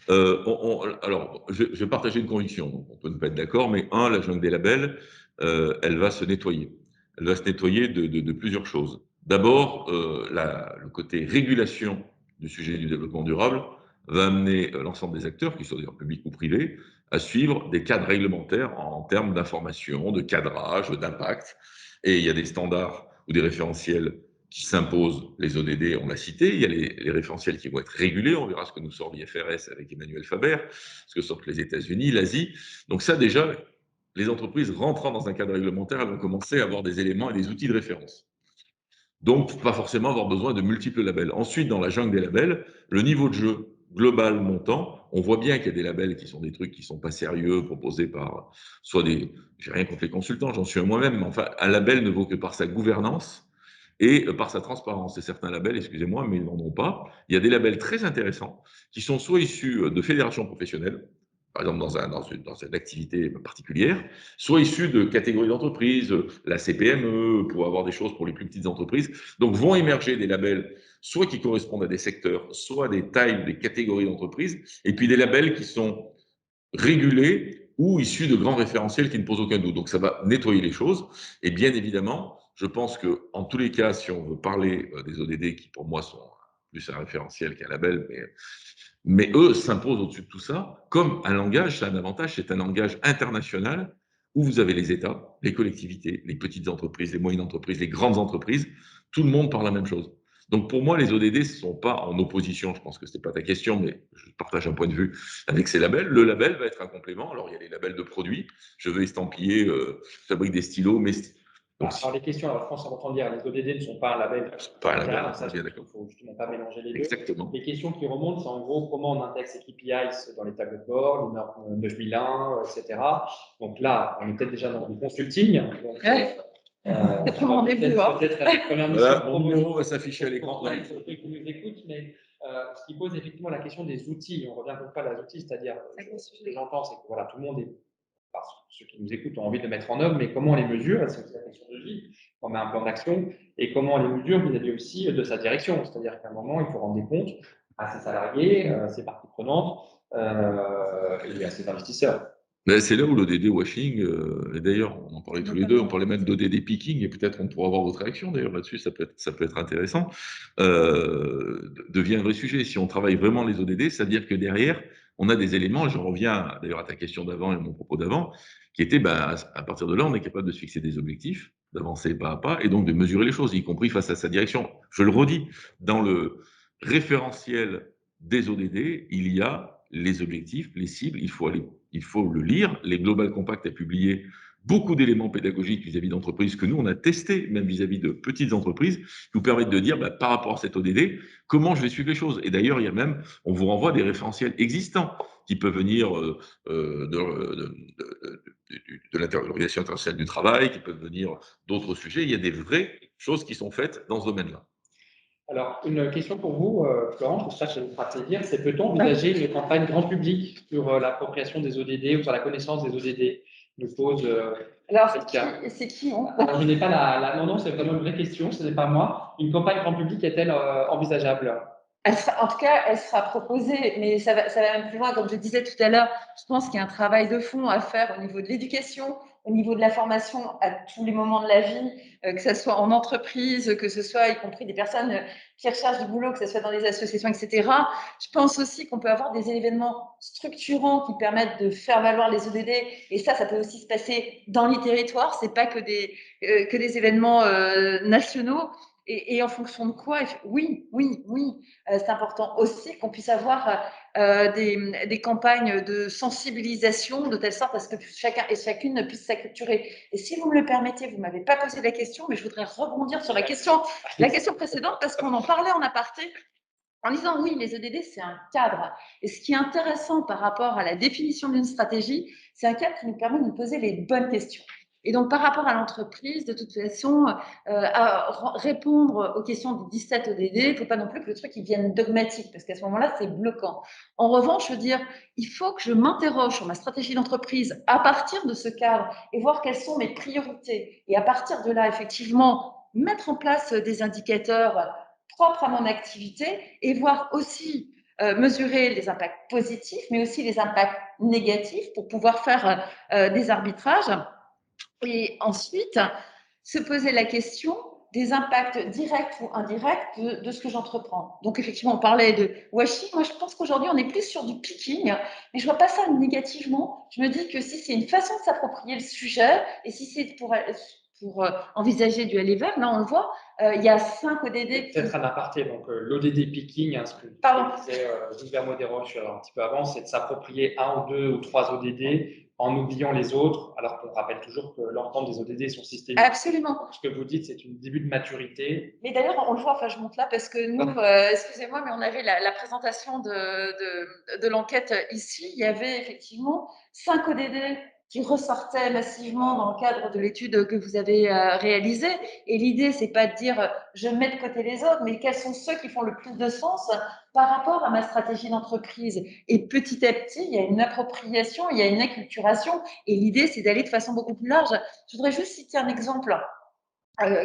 Alors, je vais partager une conviction. Donc on peut ne pas être d'accord, mais la jungle des labels, elle va se nettoyer. Elle va se nettoyer de plusieurs choses. D'abord, le côté régulation du sujet du développement durable va amener l'ensemble des acteurs, qu'ils soient d'ailleurs publics ou privés, à suivre des cadres réglementaires en termes d'information, de cadrage, d'impact. Et il y a des standards ou des référentiels qui s'imposent, les ODD, on l'a cité, il y a les référentiels qui vont être régulés, on verra ce que nous sort l'IFRS avec Emmanuel Faber, ce que sortent les États-Unis, l'Asie. Donc ça déjà, les entreprises rentrant dans un cadre réglementaire, elles vont commencer à avoir des éléments et des outils de référence. Donc, pas forcément avoir besoin de multiples labels. Ensuite, dans la jungle des labels, le niveau de jeu global montant, on voit bien qu'il y a des labels qui sont des trucs qui ne sont pas sérieux, proposés par soit des... J'ai rien contre les consultants, j'en suis un moi-même, mais enfin, un label ne vaut que par sa gouvernance et par sa transparence. Et certains labels, excusez-moi, mais ils n'en ont pas. Il y a des labels très intéressants qui sont soit issus de fédérations professionnelles, par exemple dans une activité particulière, soit issus de catégories d'entreprises, la CPME, pour avoir des choses pour les plus petites entreprises. Donc vont émerger des labels, soit qui correspondent à des secteurs, soit à des tailles, des catégories d'entreprises, et puis des labels qui sont régulés ou issus de grands référentiels qui ne posent aucun doute. Donc ça va nettoyer les choses. Et bien évidemment, je pense qu'en tous les cas, si on veut parler des ODD, qui pour moi sont plus un référentiel qu'un label, mais eux s'imposent au-dessus de tout ça, comme un langage, c'est un avantage, c'est un langage international où vous avez les États, les collectivités, les petites entreprises, les moyennes entreprises, les grandes entreprises, tout le monde parle la même chose. Donc pour moi, les ODD ne sont pas en opposition, je pense que ce n'est pas ta question, mais je partage un point de vue avec ces labels. Le label va être un complément. Alors il y a les labels de produits, je veux estampiller, je fabrique des stylos, mais... Donc, alors les questions, alors je pense qu'on va dire, les ODD ne sont pas un label. Pas un label, ça, bien d'accord. Il ne faut justement pas mélanger les deux. Exactement. Les questions qui remontent, c'est en gros comment on intègre ces KPIs dans les tableaux de bord, les normes 9001, etc. Donc là, on est peut-être déjà dans du consulting. Donc, c'est mon rendez-vous. Peut-être la première mission. Voilà, mon numéro va s'afficher à l'écran. Il faut qu'ils nous écoutent, mais ce qui pose effectivement la question des outils. On revient donc pas à les outils, c'est-à-dire, ce que j'entends, c'est que voilà, tout le monde est, ceux qui nous écoutent ont envie de le mettre en œuvre, mais comment on les mesure? C'est aussi la question de vie. On met un plan d'action et comment on les mesure vis-à-vis aussi de sa direction. C'est-à-dire qu'à un moment, il faut rendre des comptes à ses salariés, à ses parties prenantes et à ses investisseurs. C'est là où l'ODD washing, et d'ailleurs, on en parlait tous les deux, on parlait même d'ODD picking, et peut-être on pourra avoir votre réaction d'ailleurs là-dessus, ça peut être intéressant, devient un vrai sujet. Si on travaille vraiment les ODD, c'est-à-dire que derrière, on a des éléments, et j'en reviens d'ailleurs à ta question d'avant et mon propos d'avant, qui était, à partir de là, on est capable de se fixer des objectifs, d'avancer pas à pas, et donc de mesurer les choses, y compris face à sa direction. Je le redis, dans le référentiel des ODD, il y a les objectifs, les cibles, il faut le lire. Les Global Compact a publié beaucoup d'éléments pédagogiques vis-à-vis d'entreprises que nous, on a testé, même vis-à-vis de petites entreprises, qui vous permettent de dire, par rapport à cette ODD, comment je vais suivre les choses. Et d'ailleurs, il y a même, on vous renvoie des référentiels existants qui peuvent venir de l'Organisation internationale du travail, qui peuvent venir d'autres sujets. Il y a des vraies choses qui sont faites dans ce domaine-là. Alors, une question pour vous, Florence, ça je vais vous faire plaisir, c'est peut-on envisager une campagne grand public sur l'appropriation des ODD ou sur la connaissance des ODD? Nous pose. Alors, c'est qui Alors, je n'ai pas non, c'est vraiment une vraie question, ce n'est pas moi. Une campagne grand public est-elle envisageable? En tout cas, elle sera proposée, mais ça va même plus loin. Comme je disais tout à l'heure, je pense qu'il y a un travail de fond à faire au niveau de l'éducation, au niveau de la formation à tous les moments de la vie, que ce soit en entreprise, que ce soit y compris des personnes qui recherchent du boulot, que ce soit dans les associations, etc. Je pense aussi qu'on peut avoir des événements structurants qui permettent de faire valoir les ODD, et ça peut aussi se passer dans les territoires. C'est pas que des événements nationaux. Et en fonction de quoi? Oui, c'est important aussi qu'on puisse avoir des campagnes de sensibilisation de telle sorte à ce que chacun et chacune puisse s'acculturer. Et si vous me le permettez, vous ne m'avez pas posé la question, mais je voudrais rebondir sur la question précédente parce qu'on en parlait en aparté en disant oui, les ODD, c'est un cadre. Et ce qui est intéressant par rapport à la définition d'une stratégie, c'est un cadre qui nous permet de nous poser les bonnes questions. Et donc, par rapport à l'entreprise, de toute façon, à répondre aux questions des 17 ODD, il ne faut pas non plus que le truc il vienne dogmatique, parce qu'à ce moment-là, c'est bloquant. En revanche, je veux dire, il faut que je m'interroge sur ma stratégie d'entreprise à partir de ce cadre et voir quelles sont mes priorités. Et à partir de là, effectivement, mettre en place des indicateurs propres à mon activité et voir aussi mesurer les impacts positifs, mais aussi les impacts négatifs pour pouvoir faire des arbitrages. Et ensuite, se poser la question des impacts directs ou indirects de ce que j'entreprends. Donc, effectivement, on parlait de washing. Moi, je pense qu'aujourd'hui, on est plus sur du picking, mais je ne vois pas ça négativement. Je me dis que si c'est une façon de s'approprier le sujet, et si c'est pour envisager du aller vers, là, on le voit, il y a 5 ODD. Peut-être un aparté, donc l'ODD picking, ce que disait Guillermo Desroches un petit peu avant, c'est de s'approprier 1 ou 2 ou 3 ODD en oubliant les autres, alors qu'on rappelle toujours que l'ensemble des ODD sont systémiques. Absolument. Ce que vous dites, c'est un début de maturité. Mais d'ailleurs, on le voit, enfin je monte là parce que nous, excusez-moi, mais on avait la présentation de l'enquête ici. Il y avait effectivement 5 ODD qui ressortaient massivement dans le cadre de l'étude que vous avez réalisée. Et l'idée, c'est pas de dire je mets de côté les autres, mais quels sont ceux qui font le plus de sens par rapport à ma stratégie d'entreprise. Et petit à petit, il y a une appropriation, il y a une acculturation. Et l'idée, c'est d'aller de façon beaucoup plus large. Je voudrais juste citer un exemple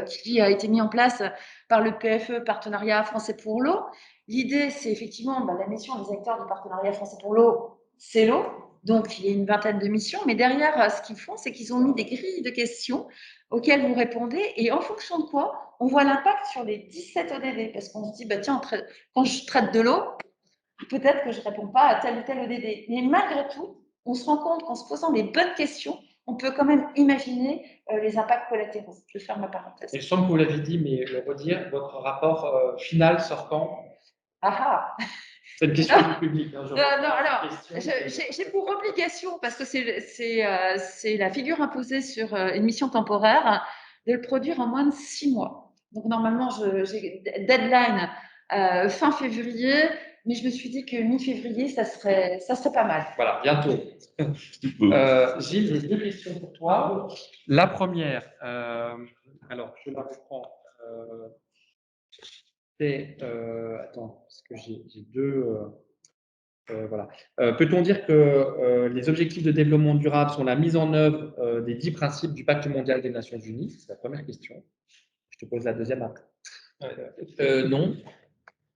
qui a été mis en place par le PFE, Partenariat français pour l'eau. L'idée, c'est effectivement la mission des acteurs du Partenariat français pour l'eau, c'est l'eau. Donc, il y a une vingtaine de missions, mais derrière, ce qu'ils font, c'est qu'ils ont mis des grilles de questions auxquelles vous répondez, et en fonction de quoi, on voit l'impact sur les 17 ODD, parce qu'on se dit, bah, tiens, quand je traite de l'eau, peut-être que je ne réponds pas à tel ou tel ODD. Mais malgré tout, on se rend compte qu'en se posant les bonnes questions, on peut quand même imaginer les impacts collatéraux. Je ferme ma parenthèse. Il me semble que vous l'avez dit, mais le redire, votre rapport final sort quand? Ah ah. C'est une question du public. Hein, non, alors, j'ai pour obligation, parce que c'est la figure imposée sur une mission temporaire, de le produire en moins de 6 mois. Donc, normalement, j'ai deadline fin février, mais je me suis dit que mi-février, ça serait pas mal. Voilà, bientôt. Gilles, j'ai 2 questions pour toi. La première, alors je la reprends. Attends, parce que j'ai 2. Voilà. Peut-on dire que les objectifs de développement durable sont la mise en œuvre des 10 principes du Pacte mondial des Nations Unies? C'est la première question. Je te pose la deuxième après. Non.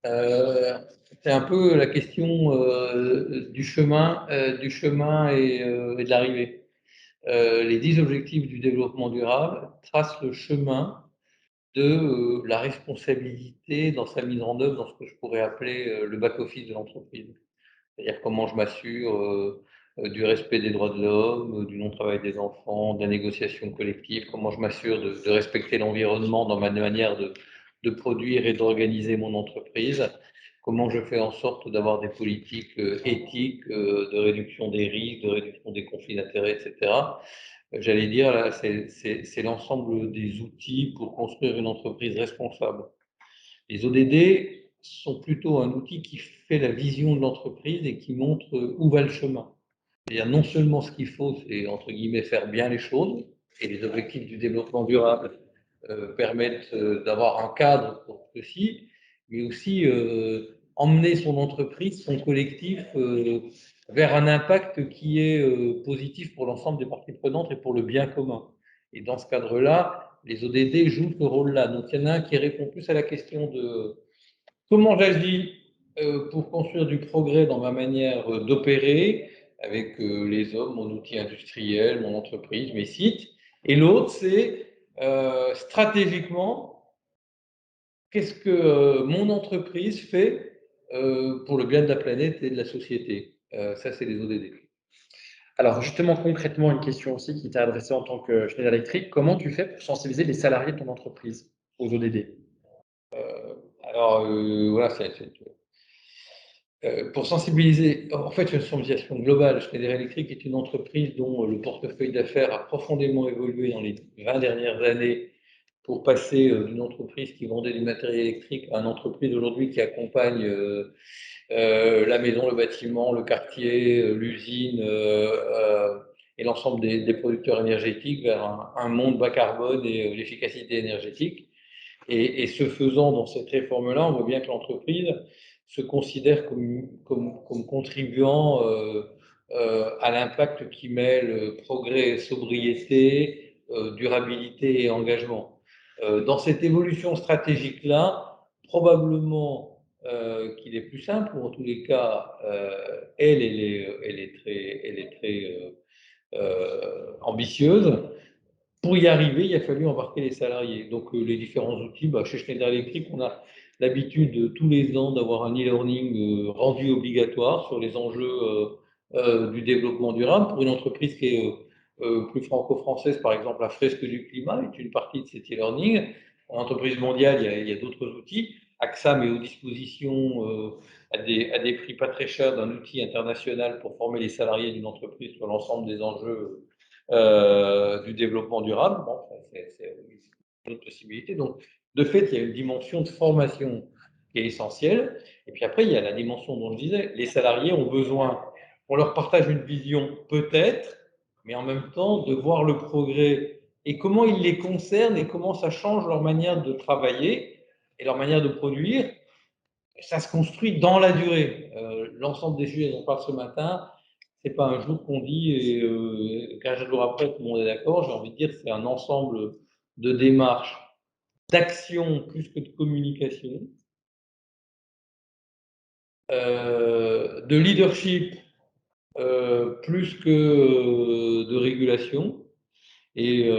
C'est un peu la question du chemin et de l'arrivée. Les 10 objectifs du développement durable tracent le chemin de la responsabilité dans sa mise en œuvre dans ce que je pourrais appeler le back-office de l'entreprise. C'est-à-dire comment je m'assure du respect des droits de l'homme, du non-travail des enfants, de la négociation collective, comment je m'assure de respecter l'environnement dans ma manière de produire et d'organiser mon entreprise, comment je fais en sorte d'avoir des politiques éthiques, de réduction des risques, de réduction des conflits d'intérêts, etc. J'allais dire, là, c'est l'ensemble des outils pour construire une entreprise responsable. Les ODD sont plutôt un outil qui fait la vision de l'entreprise et qui montre où va le chemin. C'est-à-dire non seulement ce qu'il faut, c'est entre guillemets faire bien les choses, et les objectifs du développement durable permettent d'avoir un cadre pour ceci, mais aussi emmener son entreprise, son collectif vers un impact qui est positif pour l'ensemble des parties prenantes et pour le bien commun. Et dans ce cadre-là, les ODD jouent ce rôle-là. Donc il y en a un qui répond plus à la question de comment j'agis pour construire du progrès dans ma manière d'opérer avec les hommes, mon outil industriel, mon entreprise, mes sites. Et l'autre, c'est stratégiquement, qu'est-ce que mon entreprise fait pour le bien de la planète et de la société. Ça, c'est les ODD. Alors justement, concrètement, une question aussi qui t'est adressée en tant que Schneider Electric. Comment tu fais pour sensibiliser les salariés de ton entreprise aux ODD? Alors, voilà, pour sensibiliser, en fait, une sensibilisation globale. Schneider Electric est une entreprise dont le portefeuille d'affaires a profondément évolué dans les 20 dernières années pour passer d'une entreprise qui vendait du matériel électrique à une entreprise aujourd'hui qui accompagne la maison, le bâtiment, le quartier, l'usine et l'ensemble des producteurs énergétiques vers un monde bas carbone et l'efficacité énergétique. Et ce faisant, dans cette réforme-là, on voit bien que l'entreprise se considère comme contribuant à l'impact qui mêle progrès, sobriété, durabilité et engagement. Dans cette évolution stratégique-là, probablement qu'il est plus simple, ou en tous les cas, elle est très ambitieuse. Pour y arriver, il a fallu embarquer les salariés. Donc, les différents outils, chez Schneider Electric, on a l'habitude tous les ans d'avoir un e-learning rendu obligatoire sur les enjeux du développement durable. Pour une entreprise qui est plus franco-française, par exemple, la Fresque du climat est une partie de cet e-learning. En entreprise mondiale, il y a d'autres outils. AXA met aux dispositions à des prix pas très chers d'un outil international pour former les salariés d'une entreprise sur l'ensemble des enjeux du développement durable. Bon, c'est une autre possibilité. Donc, de fait, il y a une dimension de formation qui est essentielle. Et puis après, il y a la dimension dont je disais, les salariés ont besoin, on leur partage une vision peut-être, mais en même temps de voir le progrès et comment il les concerne et comment ça change leur manière de travailler et leur manière de produire. Ça se construit dans la durée. L'ensemble des sujets dont on parle ce matin, c'est pas un jour qu'on dit et 15 jours après tout le monde est d'accord. J'ai envie de dire que c'est un ensemble de démarches, d'actions plus que de communication, de leadership plus que de régulation. Et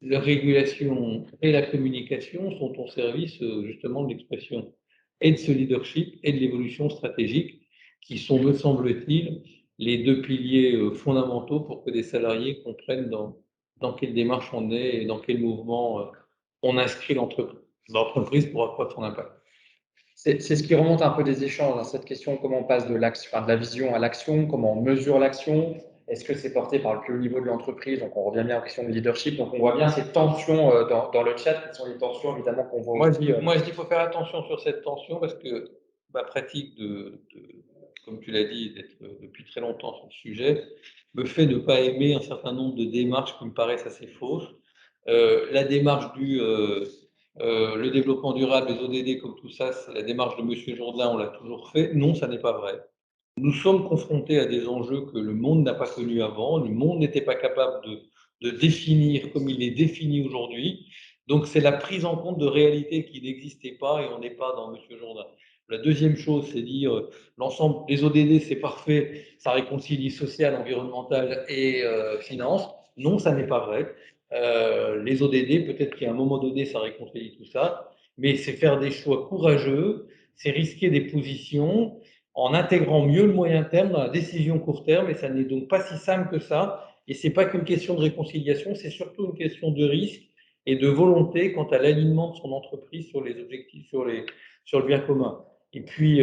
la régulation et la communication sont au service justement de l'expression et de ce leadership et de l'évolution stratégique qui sont, me semble-t-il, les deux piliers fondamentaux pour que des salariés comprennent dans quelle démarche on est et dans quel mouvement on inscrit l'entreprise pour accroître son impact. C'est ce qui remonte un peu des échanges, cette question, comment on passe de la vision à l'action, comment on mesure l'action, est-ce que c'est porté par le plus haut niveau de l'entreprise, donc on revient bien à la question de leadership, donc on voit bien ces tensions dans le chat, qui sont les tensions évidemment qu'on voit moi, aussi. Moi, je dis qu'il faut faire attention sur cette tension parce que ma pratique comme tu l'as dit, d'être depuis très longtemps sur le sujet, me fait ne pas aimer un certain nombre de démarches qui me paraissent assez fausses. La démarche le développement durable, les ODD, comme tout ça, c'est la démarche de M. Jourdain, on l'a toujours fait. Non, ça n'est pas vrai. Nous sommes confrontés à des enjeux que le monde n'a pas connus avant. Le monde n'était pas capable de définir comme il est défini aujourd'hui. Donc, c'est la prise en compte de réalités qui n'existaient pas et on n'est pas dans M. Jourdain. La deuxième chose, c'est dire l'ensemble des ODD, c'est parfait, ça réconcilie social, environnemental et finance. Non, ça n'est pas vrai. Les ODD, peut-être qu'à un moment donné, ça réconcilie tout ça, mais c'est faire des choix courageux, c'est risquer des positions en intégrant mieux le moyen terme dans la décision court terme, et ça n'est donc pas si simple que ça. Et c'est pas qu'une question de réconciliation, c'est surtout une question de risque et de volonté quant à l'alignement de son entreprise sur les objectifs, sur le bien commun. Et puis,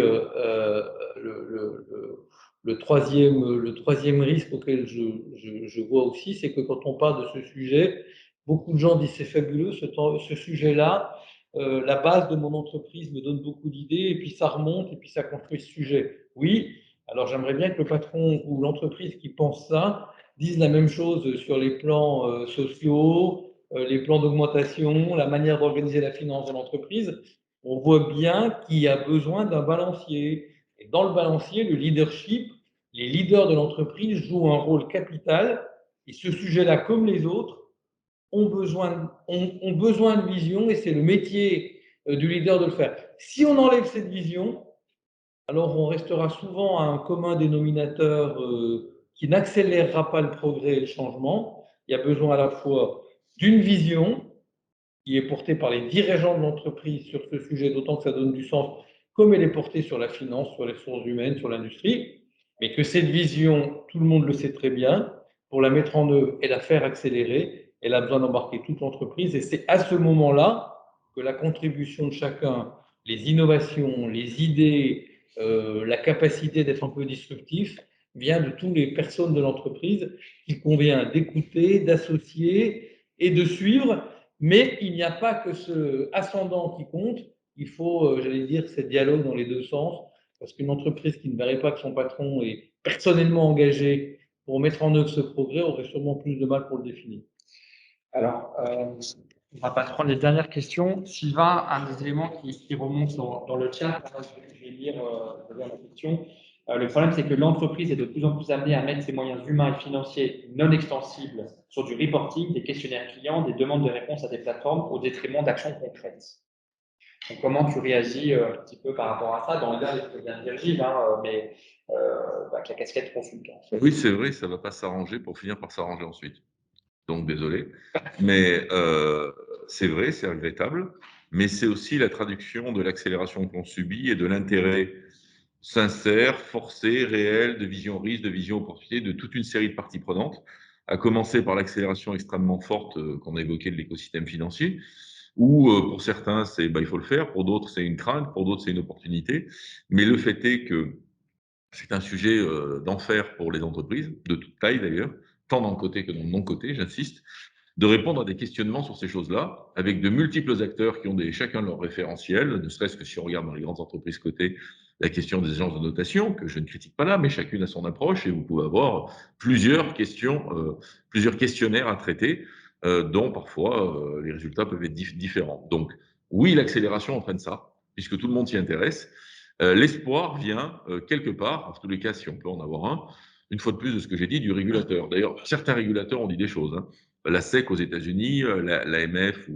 le troisième risque auquel je vois aussi, c'est que quand on parle de ce sujet, beaucoup de gens disent c'est fabuleux, ce sujet-là, la base de mon entreprise me donne beaucoup d'idées, et puis ça remonte, et puis ça construit ce sujet. Oui, alors j'aimerais bien que le patron ou l'entreprise qui pense ça dise la même chose sur les plans sociaux, les plans d'augmentation, la manière d'organiser la finance de l'entreprise. On voit bien qu'il y a besoin d'un balancier. Et dans le balancier, le leadership, les leaders de l'entreprise jouent un rôle capital. Et ce sujet-là, comme les autres, ont besoin de vision et c'est le métier du leader de le faire. Si on enlève cette vision, alors on restera souvent à un commun dénominateur qui n'accélérera pas le progrès et le changement. Il y a besoin à la fois d'une vision qui est portée par les dirigeants de l'entreprise sur ce sujet, d'autant que ça donne du sens, comme elle est portée sur la finance, sur les ressources humaines, sur l'industrie, mais que cette vision, tout le monde le sait très bien, pour la mettre en œuvre et la faire accélérer, elle a besoin d'embarquer toute l'entreprise, et c'est à ce moment-là que la contribution de chacun, les innovations, les idées, la capacité d'être un peu disruptif, vient de toutes les personnes de l'entreprise qu'il convient d'écouter, d'associer et de suivre. Mais il n'y a pas que ce ascendant qui compte, il faut, j'allais dire, ce dialogue dans les deux sens, parce qu'une entreprise qui ne verrait pas que son patron est personnellement engagé pour mettre en œuvre ce progrès aurait sûrement plus de mal pour le définir. Alors, on va pas prendre les dernières questions. Sylvain, un des éléments qui remonte dans le chat, je vais lire la question. Le problème, c'est que l'entreprise est de plus en plus amenée à mettre ses moyens humains et financiers non extensibles sur du reporting, des questionnaires clients, des demandes de réponse à des plateformes au détriment d'actions concrètes. Donc, comment tu réagis un petit peu par rapport à ça dans le cadre de bien dire Gilles, mais avec la casquette consultant? Oui, c'est vrai, ça ne va pas s'arranger pour finir par s'arranger ensuite. Donc, désolé. Mais c'est vrai, c'est regrettable. Mais c'est aussi la traduction de l'accélération qu'on subit et de l'intérêt sincère, forcé, réel, de vision risque, de vision opportunité, de toute une série de parties prenantes, à commencer par l'accélération extrêmement forte qu'on a évoquée de l'écosystème financier, où pour certains, il faut le faire, pour d'autres, c'est une crainte, pour d'autres, c'est une opportunité. Mais le fait est que c'est un sujet d'enfer pour les entreprises, de toute taille d'ailleurs, tant dans le côté que dans le non-côté, j'insiste, de répondre à des questionnements sur ces choses-là, avec de multiples acteurs qui ont chacun leur référentiel, ne serait-ce que si on regarde dans les grandes entreprises cotées, la question des agences de notation, que je ne critique pas là, mais chacune a son approche, et vous pouvez avoir plusieurs questions, plusieurs questionnaires à traiter, dont parfois les résultats peuvent être différents. Donc oui, l'accélération entraîne ça, puisque tout le monde s'y intéresse. L'espoir vient quelque part, en tous les cas, si on peut en avoir un, une fois de plus de ce que j'ai dit, du régulateur. D'ailleurs, certains régulateurs ont dit des choses. La SEC aux États-Unis, l'AMF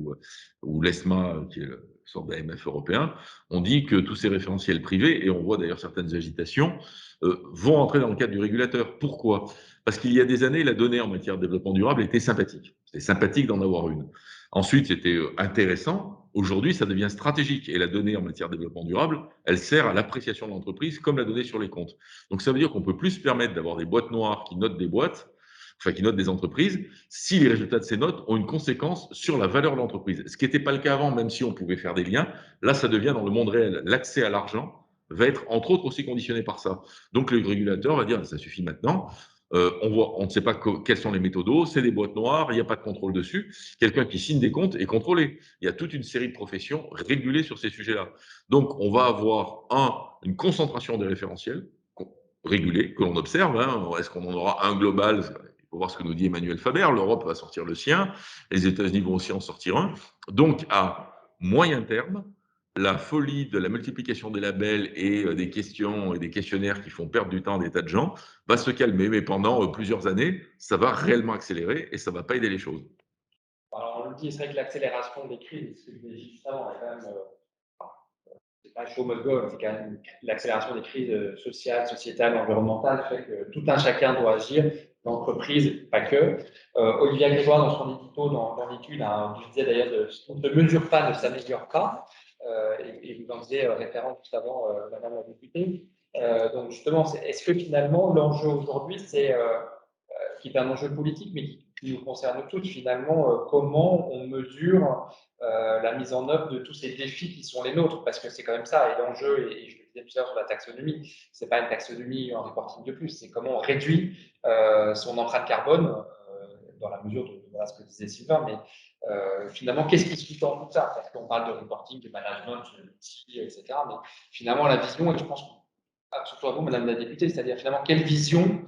ou l'ESMA, qui est une sorte d'AMF européen, ont dit que tous ces référentiels privés, et on voit d'ailleurs certaines agitations, vont entrer dans le cadre du régulateur. Pourquoi? Parce qu'il y a des années, la donnée en matière de développement durable était sympathique. C'était sympathique d'en avoir une. Ensuite, c'était intéressant. Aujourd'hui, ça devient stratégique. Et la donnée en matière de développement durable, elle sert à l'appréciation de l'entreprise comme la donnée sur les comptes. Donc, ça veut dire qu'on peut plus se permettre d'avoir des boîtes noires qui notent des boîtes, enfin qui notent des entreprises, si les résultats de ces notes ont une conséquence sur la valeur de l'entreprise. Ce qui n'était pas le cas avant, même si on pouvait faire des liens. Là, ça devient dans le monde réel. L'accès à l'argent va être, entre autres, aussi conditionné par ça. Donc, le régulateur va dire, ça suffit maintenant. On ne sait pas quels sont les méthodos, c'est des boîtes noires, il n'y a pas de contrôle dessus. Quelqu'un qui signe des comptes est contrôlé. Il y a toute une série de professions régulées sur ces sujets-là. Donc, on va avoir, une concentration des référentiels régulés que l'on observe. Est-ce qu'on en aura un global? Il faut voir ce que nous dit Emmanuel Faber. L'Europe va sortir le sien, les États-Unis vont aussi en sortir un. Donc, à moyen terme, la folie de la multiplication des labels et des questions et des questionnaires qui font perdre du temps à des tas de gens va se calmer, mais pendant plusieurs années, ça va réellement accélérer et ça ne va pas aider les choses. Alors, on le dit, c'est vrai que l'accélération des crises, ce que je disais juste avant, est quand même, c'est pas show must go, c'est quand même l'accélération des crises sociales, sociétales, environnementales, fait que tout un chacun doit agir, l'entreprise, pas que. Olivier Grégoire, dans son édito, dans l'étude, je disais d'ailleurs, on ne mesure pas, ne s'améliore pas, et vous en faisiez référence juste avant, Madame la députée. Donc justement, est-ce que finalement, l'enjeu aujourd'hui, c'est qui est un enjeu politique, mais qui nous concerne tous, finalement, comment on mesure la mise en œuvre de tous ces défis qui sont les nôtres, parce que c'est quand même ça, et l'enjeu, et je le disais tout à l'heure sur la taxonomie, c'est pas une taxonomie, un reporting de plus, c'est comment on réduit son empreinte carbone, dans la mesure de voilà, ce que disait Sylvain, mais finalement, qu'est-ce qui sous-tend tout ça? Parce qu'on parle de reporting, de management, d'outils, etc., mais finalement, la vision, et je pense, surtout à vous, Madame la députée, c'est-à-dire finalement, quelle vision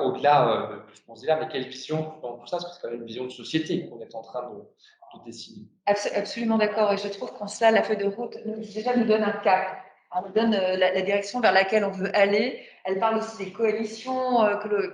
au-delà de ce qu'on se dit là, mais quelle vision dans tout ça, parce que c'est quand même une vision de société qu'on est en train de dessiner. Absolument d'accord. Et je trouve qu'en cela, la feuille de route déjà nous donne un cap. Elle nous donne la direction vers laquelle on veut aller. Elle parle aussi des coalitions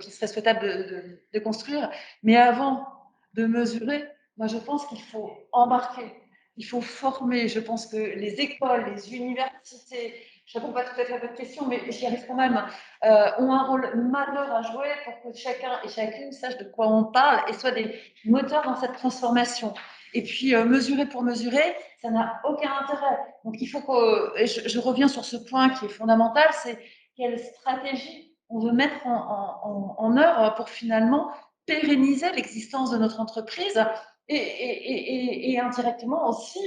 qu'il serait souhaitable de construire. Mais avant de mesurer, moi, je pense qu'il faut embarquer. Il faut former. Je pense que les écoles, les universités, je ne réponds pas tout à fait à votre question, mais j'y arrive quand même, ont un rôle majeur à jouer pour que chacun et chacune sache de quoi on parle et soit des moteurs dans cette transformation. Et puis, mesurer pour mesurer, ça n'a aucun intérêt. Donc, il faut que, et je reviens sur ce point qui est fondamental, c'est quelle stratégie on veut mettre en œuvre pour finalement pérenniser l'existence de notre entreprise et indirectement aussi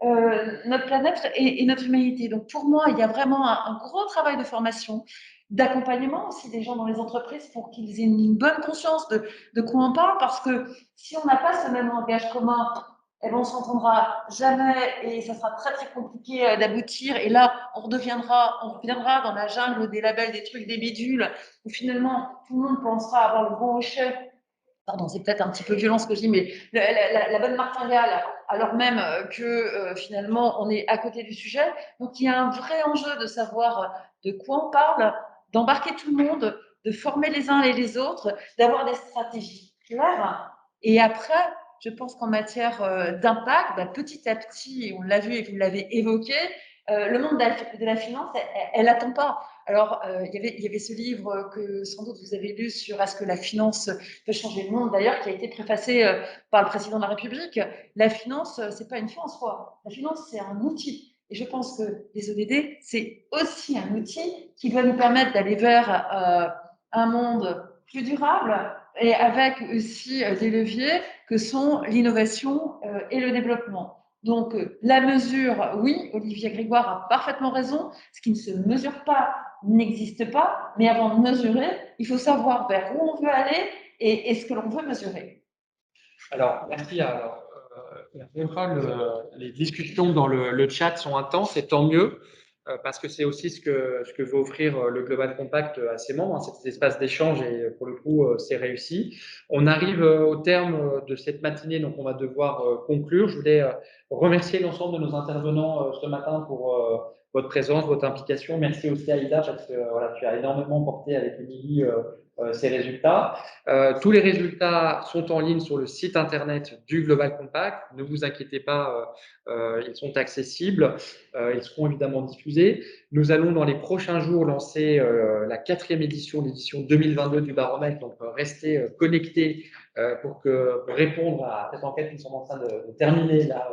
notre planète et notre humanité. Donc, pour moi, il y a vraiment un gros travail de formation, d'accompagnement aussi des gens dans les entreprises pour qu'ils aient une bonne conscience de quoi on parle, parce que si on n'a pas ce même langage commun eh ben, on s'entendra jamais et ça sera très très compliqué d'aboutir. Et là, on reviendra dans la jungle des labels, des trucs, des bidules, où finalement tout le monde pensera avoir le bon hochet. Pardon, c'est peut-être un petit peu violent ce que je dis, mais la bonne martingale, alors même que finalement on est à côté du sujet. Donc il y a un vrai enjeu de savoir de quoi on parle, d'embarquer tout le monde, de former les uns et les autres, d'avoir des stratégies claires. Et après, je pense qu'en matière d'impact, bah, petit à petit, on l'a vu et vous l'avez évoqué, le monde de la finance, elle n'attend pas. Alors, il y avait ce livre que sans doute vous avez lu sur est-ce que la finance peut changer le monde, d'ailleurs, qui a été préfacé par le président de la République. La finance, c'est pas une fin en soi. La finance, c'est un outil. Et je pense que les ODD, c'est aussi un outil qui doit nous permettre d'aller vers un monde plus durable et avec aussi des leviers que sont l'innovation et le développement. Donc, la mesure, oui, Olivier Grégoire a parfaitement raison. Ce qui ne se mesure pas n'existe pas, mais avant de mesurer, il faut savoir vers où on veut aller et ce que l'on veut mesurer. Alors, merci. Alors, les discussions dans le chat sont intenses et tant mieux, parce que c'est aussi ce que veut offrir le Global Compact à ses membres, hein, cet espace d'échange et pour le coup, c'est réussi. On arrive au terme de cette matinée, donc on va devoir conclure. Je voulais remercier l'ensemble de nos intervenants ce matin pour votre présence, votre implication. Merci aussi Aïda, parce que voilà, tu as énormément porté avec Émilie ces résultats. Tous les résultats sont en ligne sur le site internet du Global Compact. Ne vous inquiétez pas, ils sont accessibles. Ils seront évidemment diffusés. Nous allons dans les prochains jours lancer la 4e édition, l'édition 2022 du baromètre. Donc, restez connectés pour répondre à cette enquête qui sont en train de terminer là,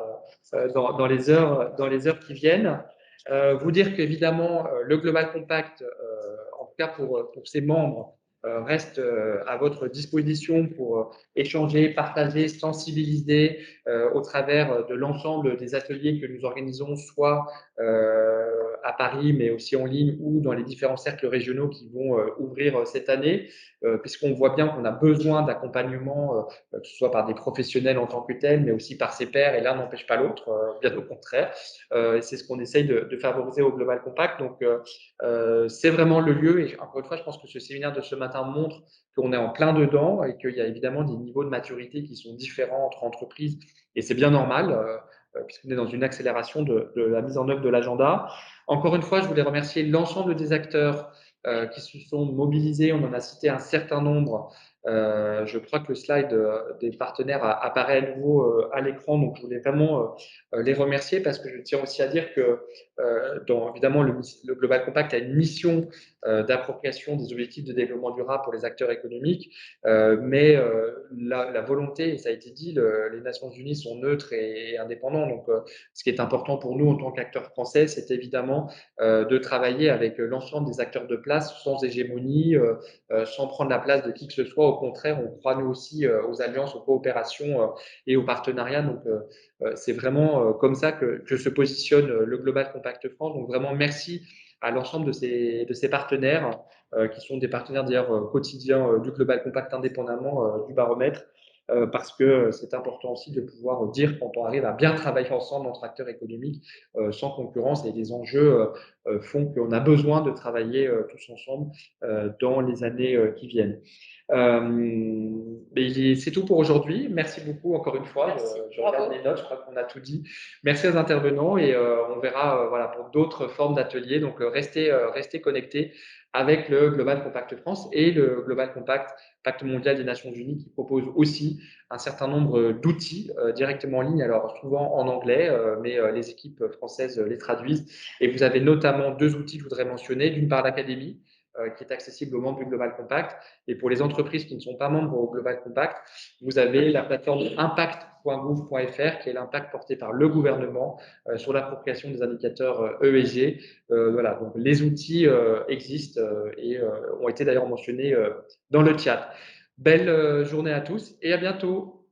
dans les heures qui viennent. Vous dire qu'évidemment, le Global Compact, en tout cas pour ses membres, reste à votre disposition pour échanger, partager, sensibiliser au travers de l'ensemble des ateliers que nous organisons, soit à Paris, mais aussi en ligne ou dans les différents cercles régionaux qui vont ouvrir cette année, puisqu'on voit bien qu'on a besoin d'accompagnement, que ce soit par des professionnels en tant que tels, mais aussi par ses pairs, et l'un n'empêche pas l'autre, bien au contraire. C'est ce qu'on essaye de favoriser au Global Compact. Donc, c'est vraiment le lieu. Et encore une fois, je pense que ce séminaire de ce matin montre qu'on est en plein dedans et qu'il y a évidemment des niveaux de maturité qui sont différents entre entreprises. Et c'est bien normal, puisqu'on est dans une accélération de la mise en œuvre de l'agenda. Encore une fois, je voulais remercier l'ensemble des acteurs qui se sont mobilisés. On en a cité un certain nombre. Je crois que le slide des partenaires apparaît à nouveau à l'écran. Donc, je voulais vraiment les remercier parce que je tiens aussi à dire que évidemment, le Global Compact a une mission d'appropriation des objectifs de développement durable pour les acteurs économiques, mais la volonté, et ça a été dit, les Nations Unies sont neutres et indépendants. Donc, ce qui est important pour nous en tant qu'acteurs français, c'est évidemment de travailler avec l'ensemble des acteurs de place sans hégémonie, sans prendre la place de qui que ce soit. Au contraire, on croit nous aussi aux alliances, aux coopérations et aux partenariats. Donc, c'est vraiment comme ça que se positionne le Global Compact France. Donc vraiment merci à l'ensemble de ces partenaires qui sont des partenaires d'ailleurs quotidiens du Global Compact indépendamment du baromètre, parce que c'est important aussi de pouvoir dire quand on arrive à bien travailler ensemble entre acteurs économiques sans concurrence, et les enjeux font qu'on a besoin de travailler tous ensemble dans les années qui viennent. C'est tout pour aujourd'hui. Merci beaucoup encore une fois. Je regarde les notes, je crois qu'on a tout dit. Merci aux intervenants et on verra voilà, pour d'autres formes d'ateliers. Donc restez connectés avec le Global Compact France et le Global Compact, Pacte mondial des Nations Unies, qui propose aussi un certain nombre d'outils directement en ligne, alors souvent en anglais, mais les équipes françaises les traduisent. Et vous avez notamment 2 outils que je voudrais mentionner. D'une part, l'Académie, qui est accessible aux membres du Global Compact. Et pour les entreprises qui ne sont pas membres au Global Compact, vous avez la plateforme impact.gouv.fr, qui est l'impact porté par le gouvernement sur l'appropriation des indicateurs ESG. Voilà, donc les outils existent et ont été d'ailleurs mentionnés dans le chat. Belle journée à tous et à bientôt.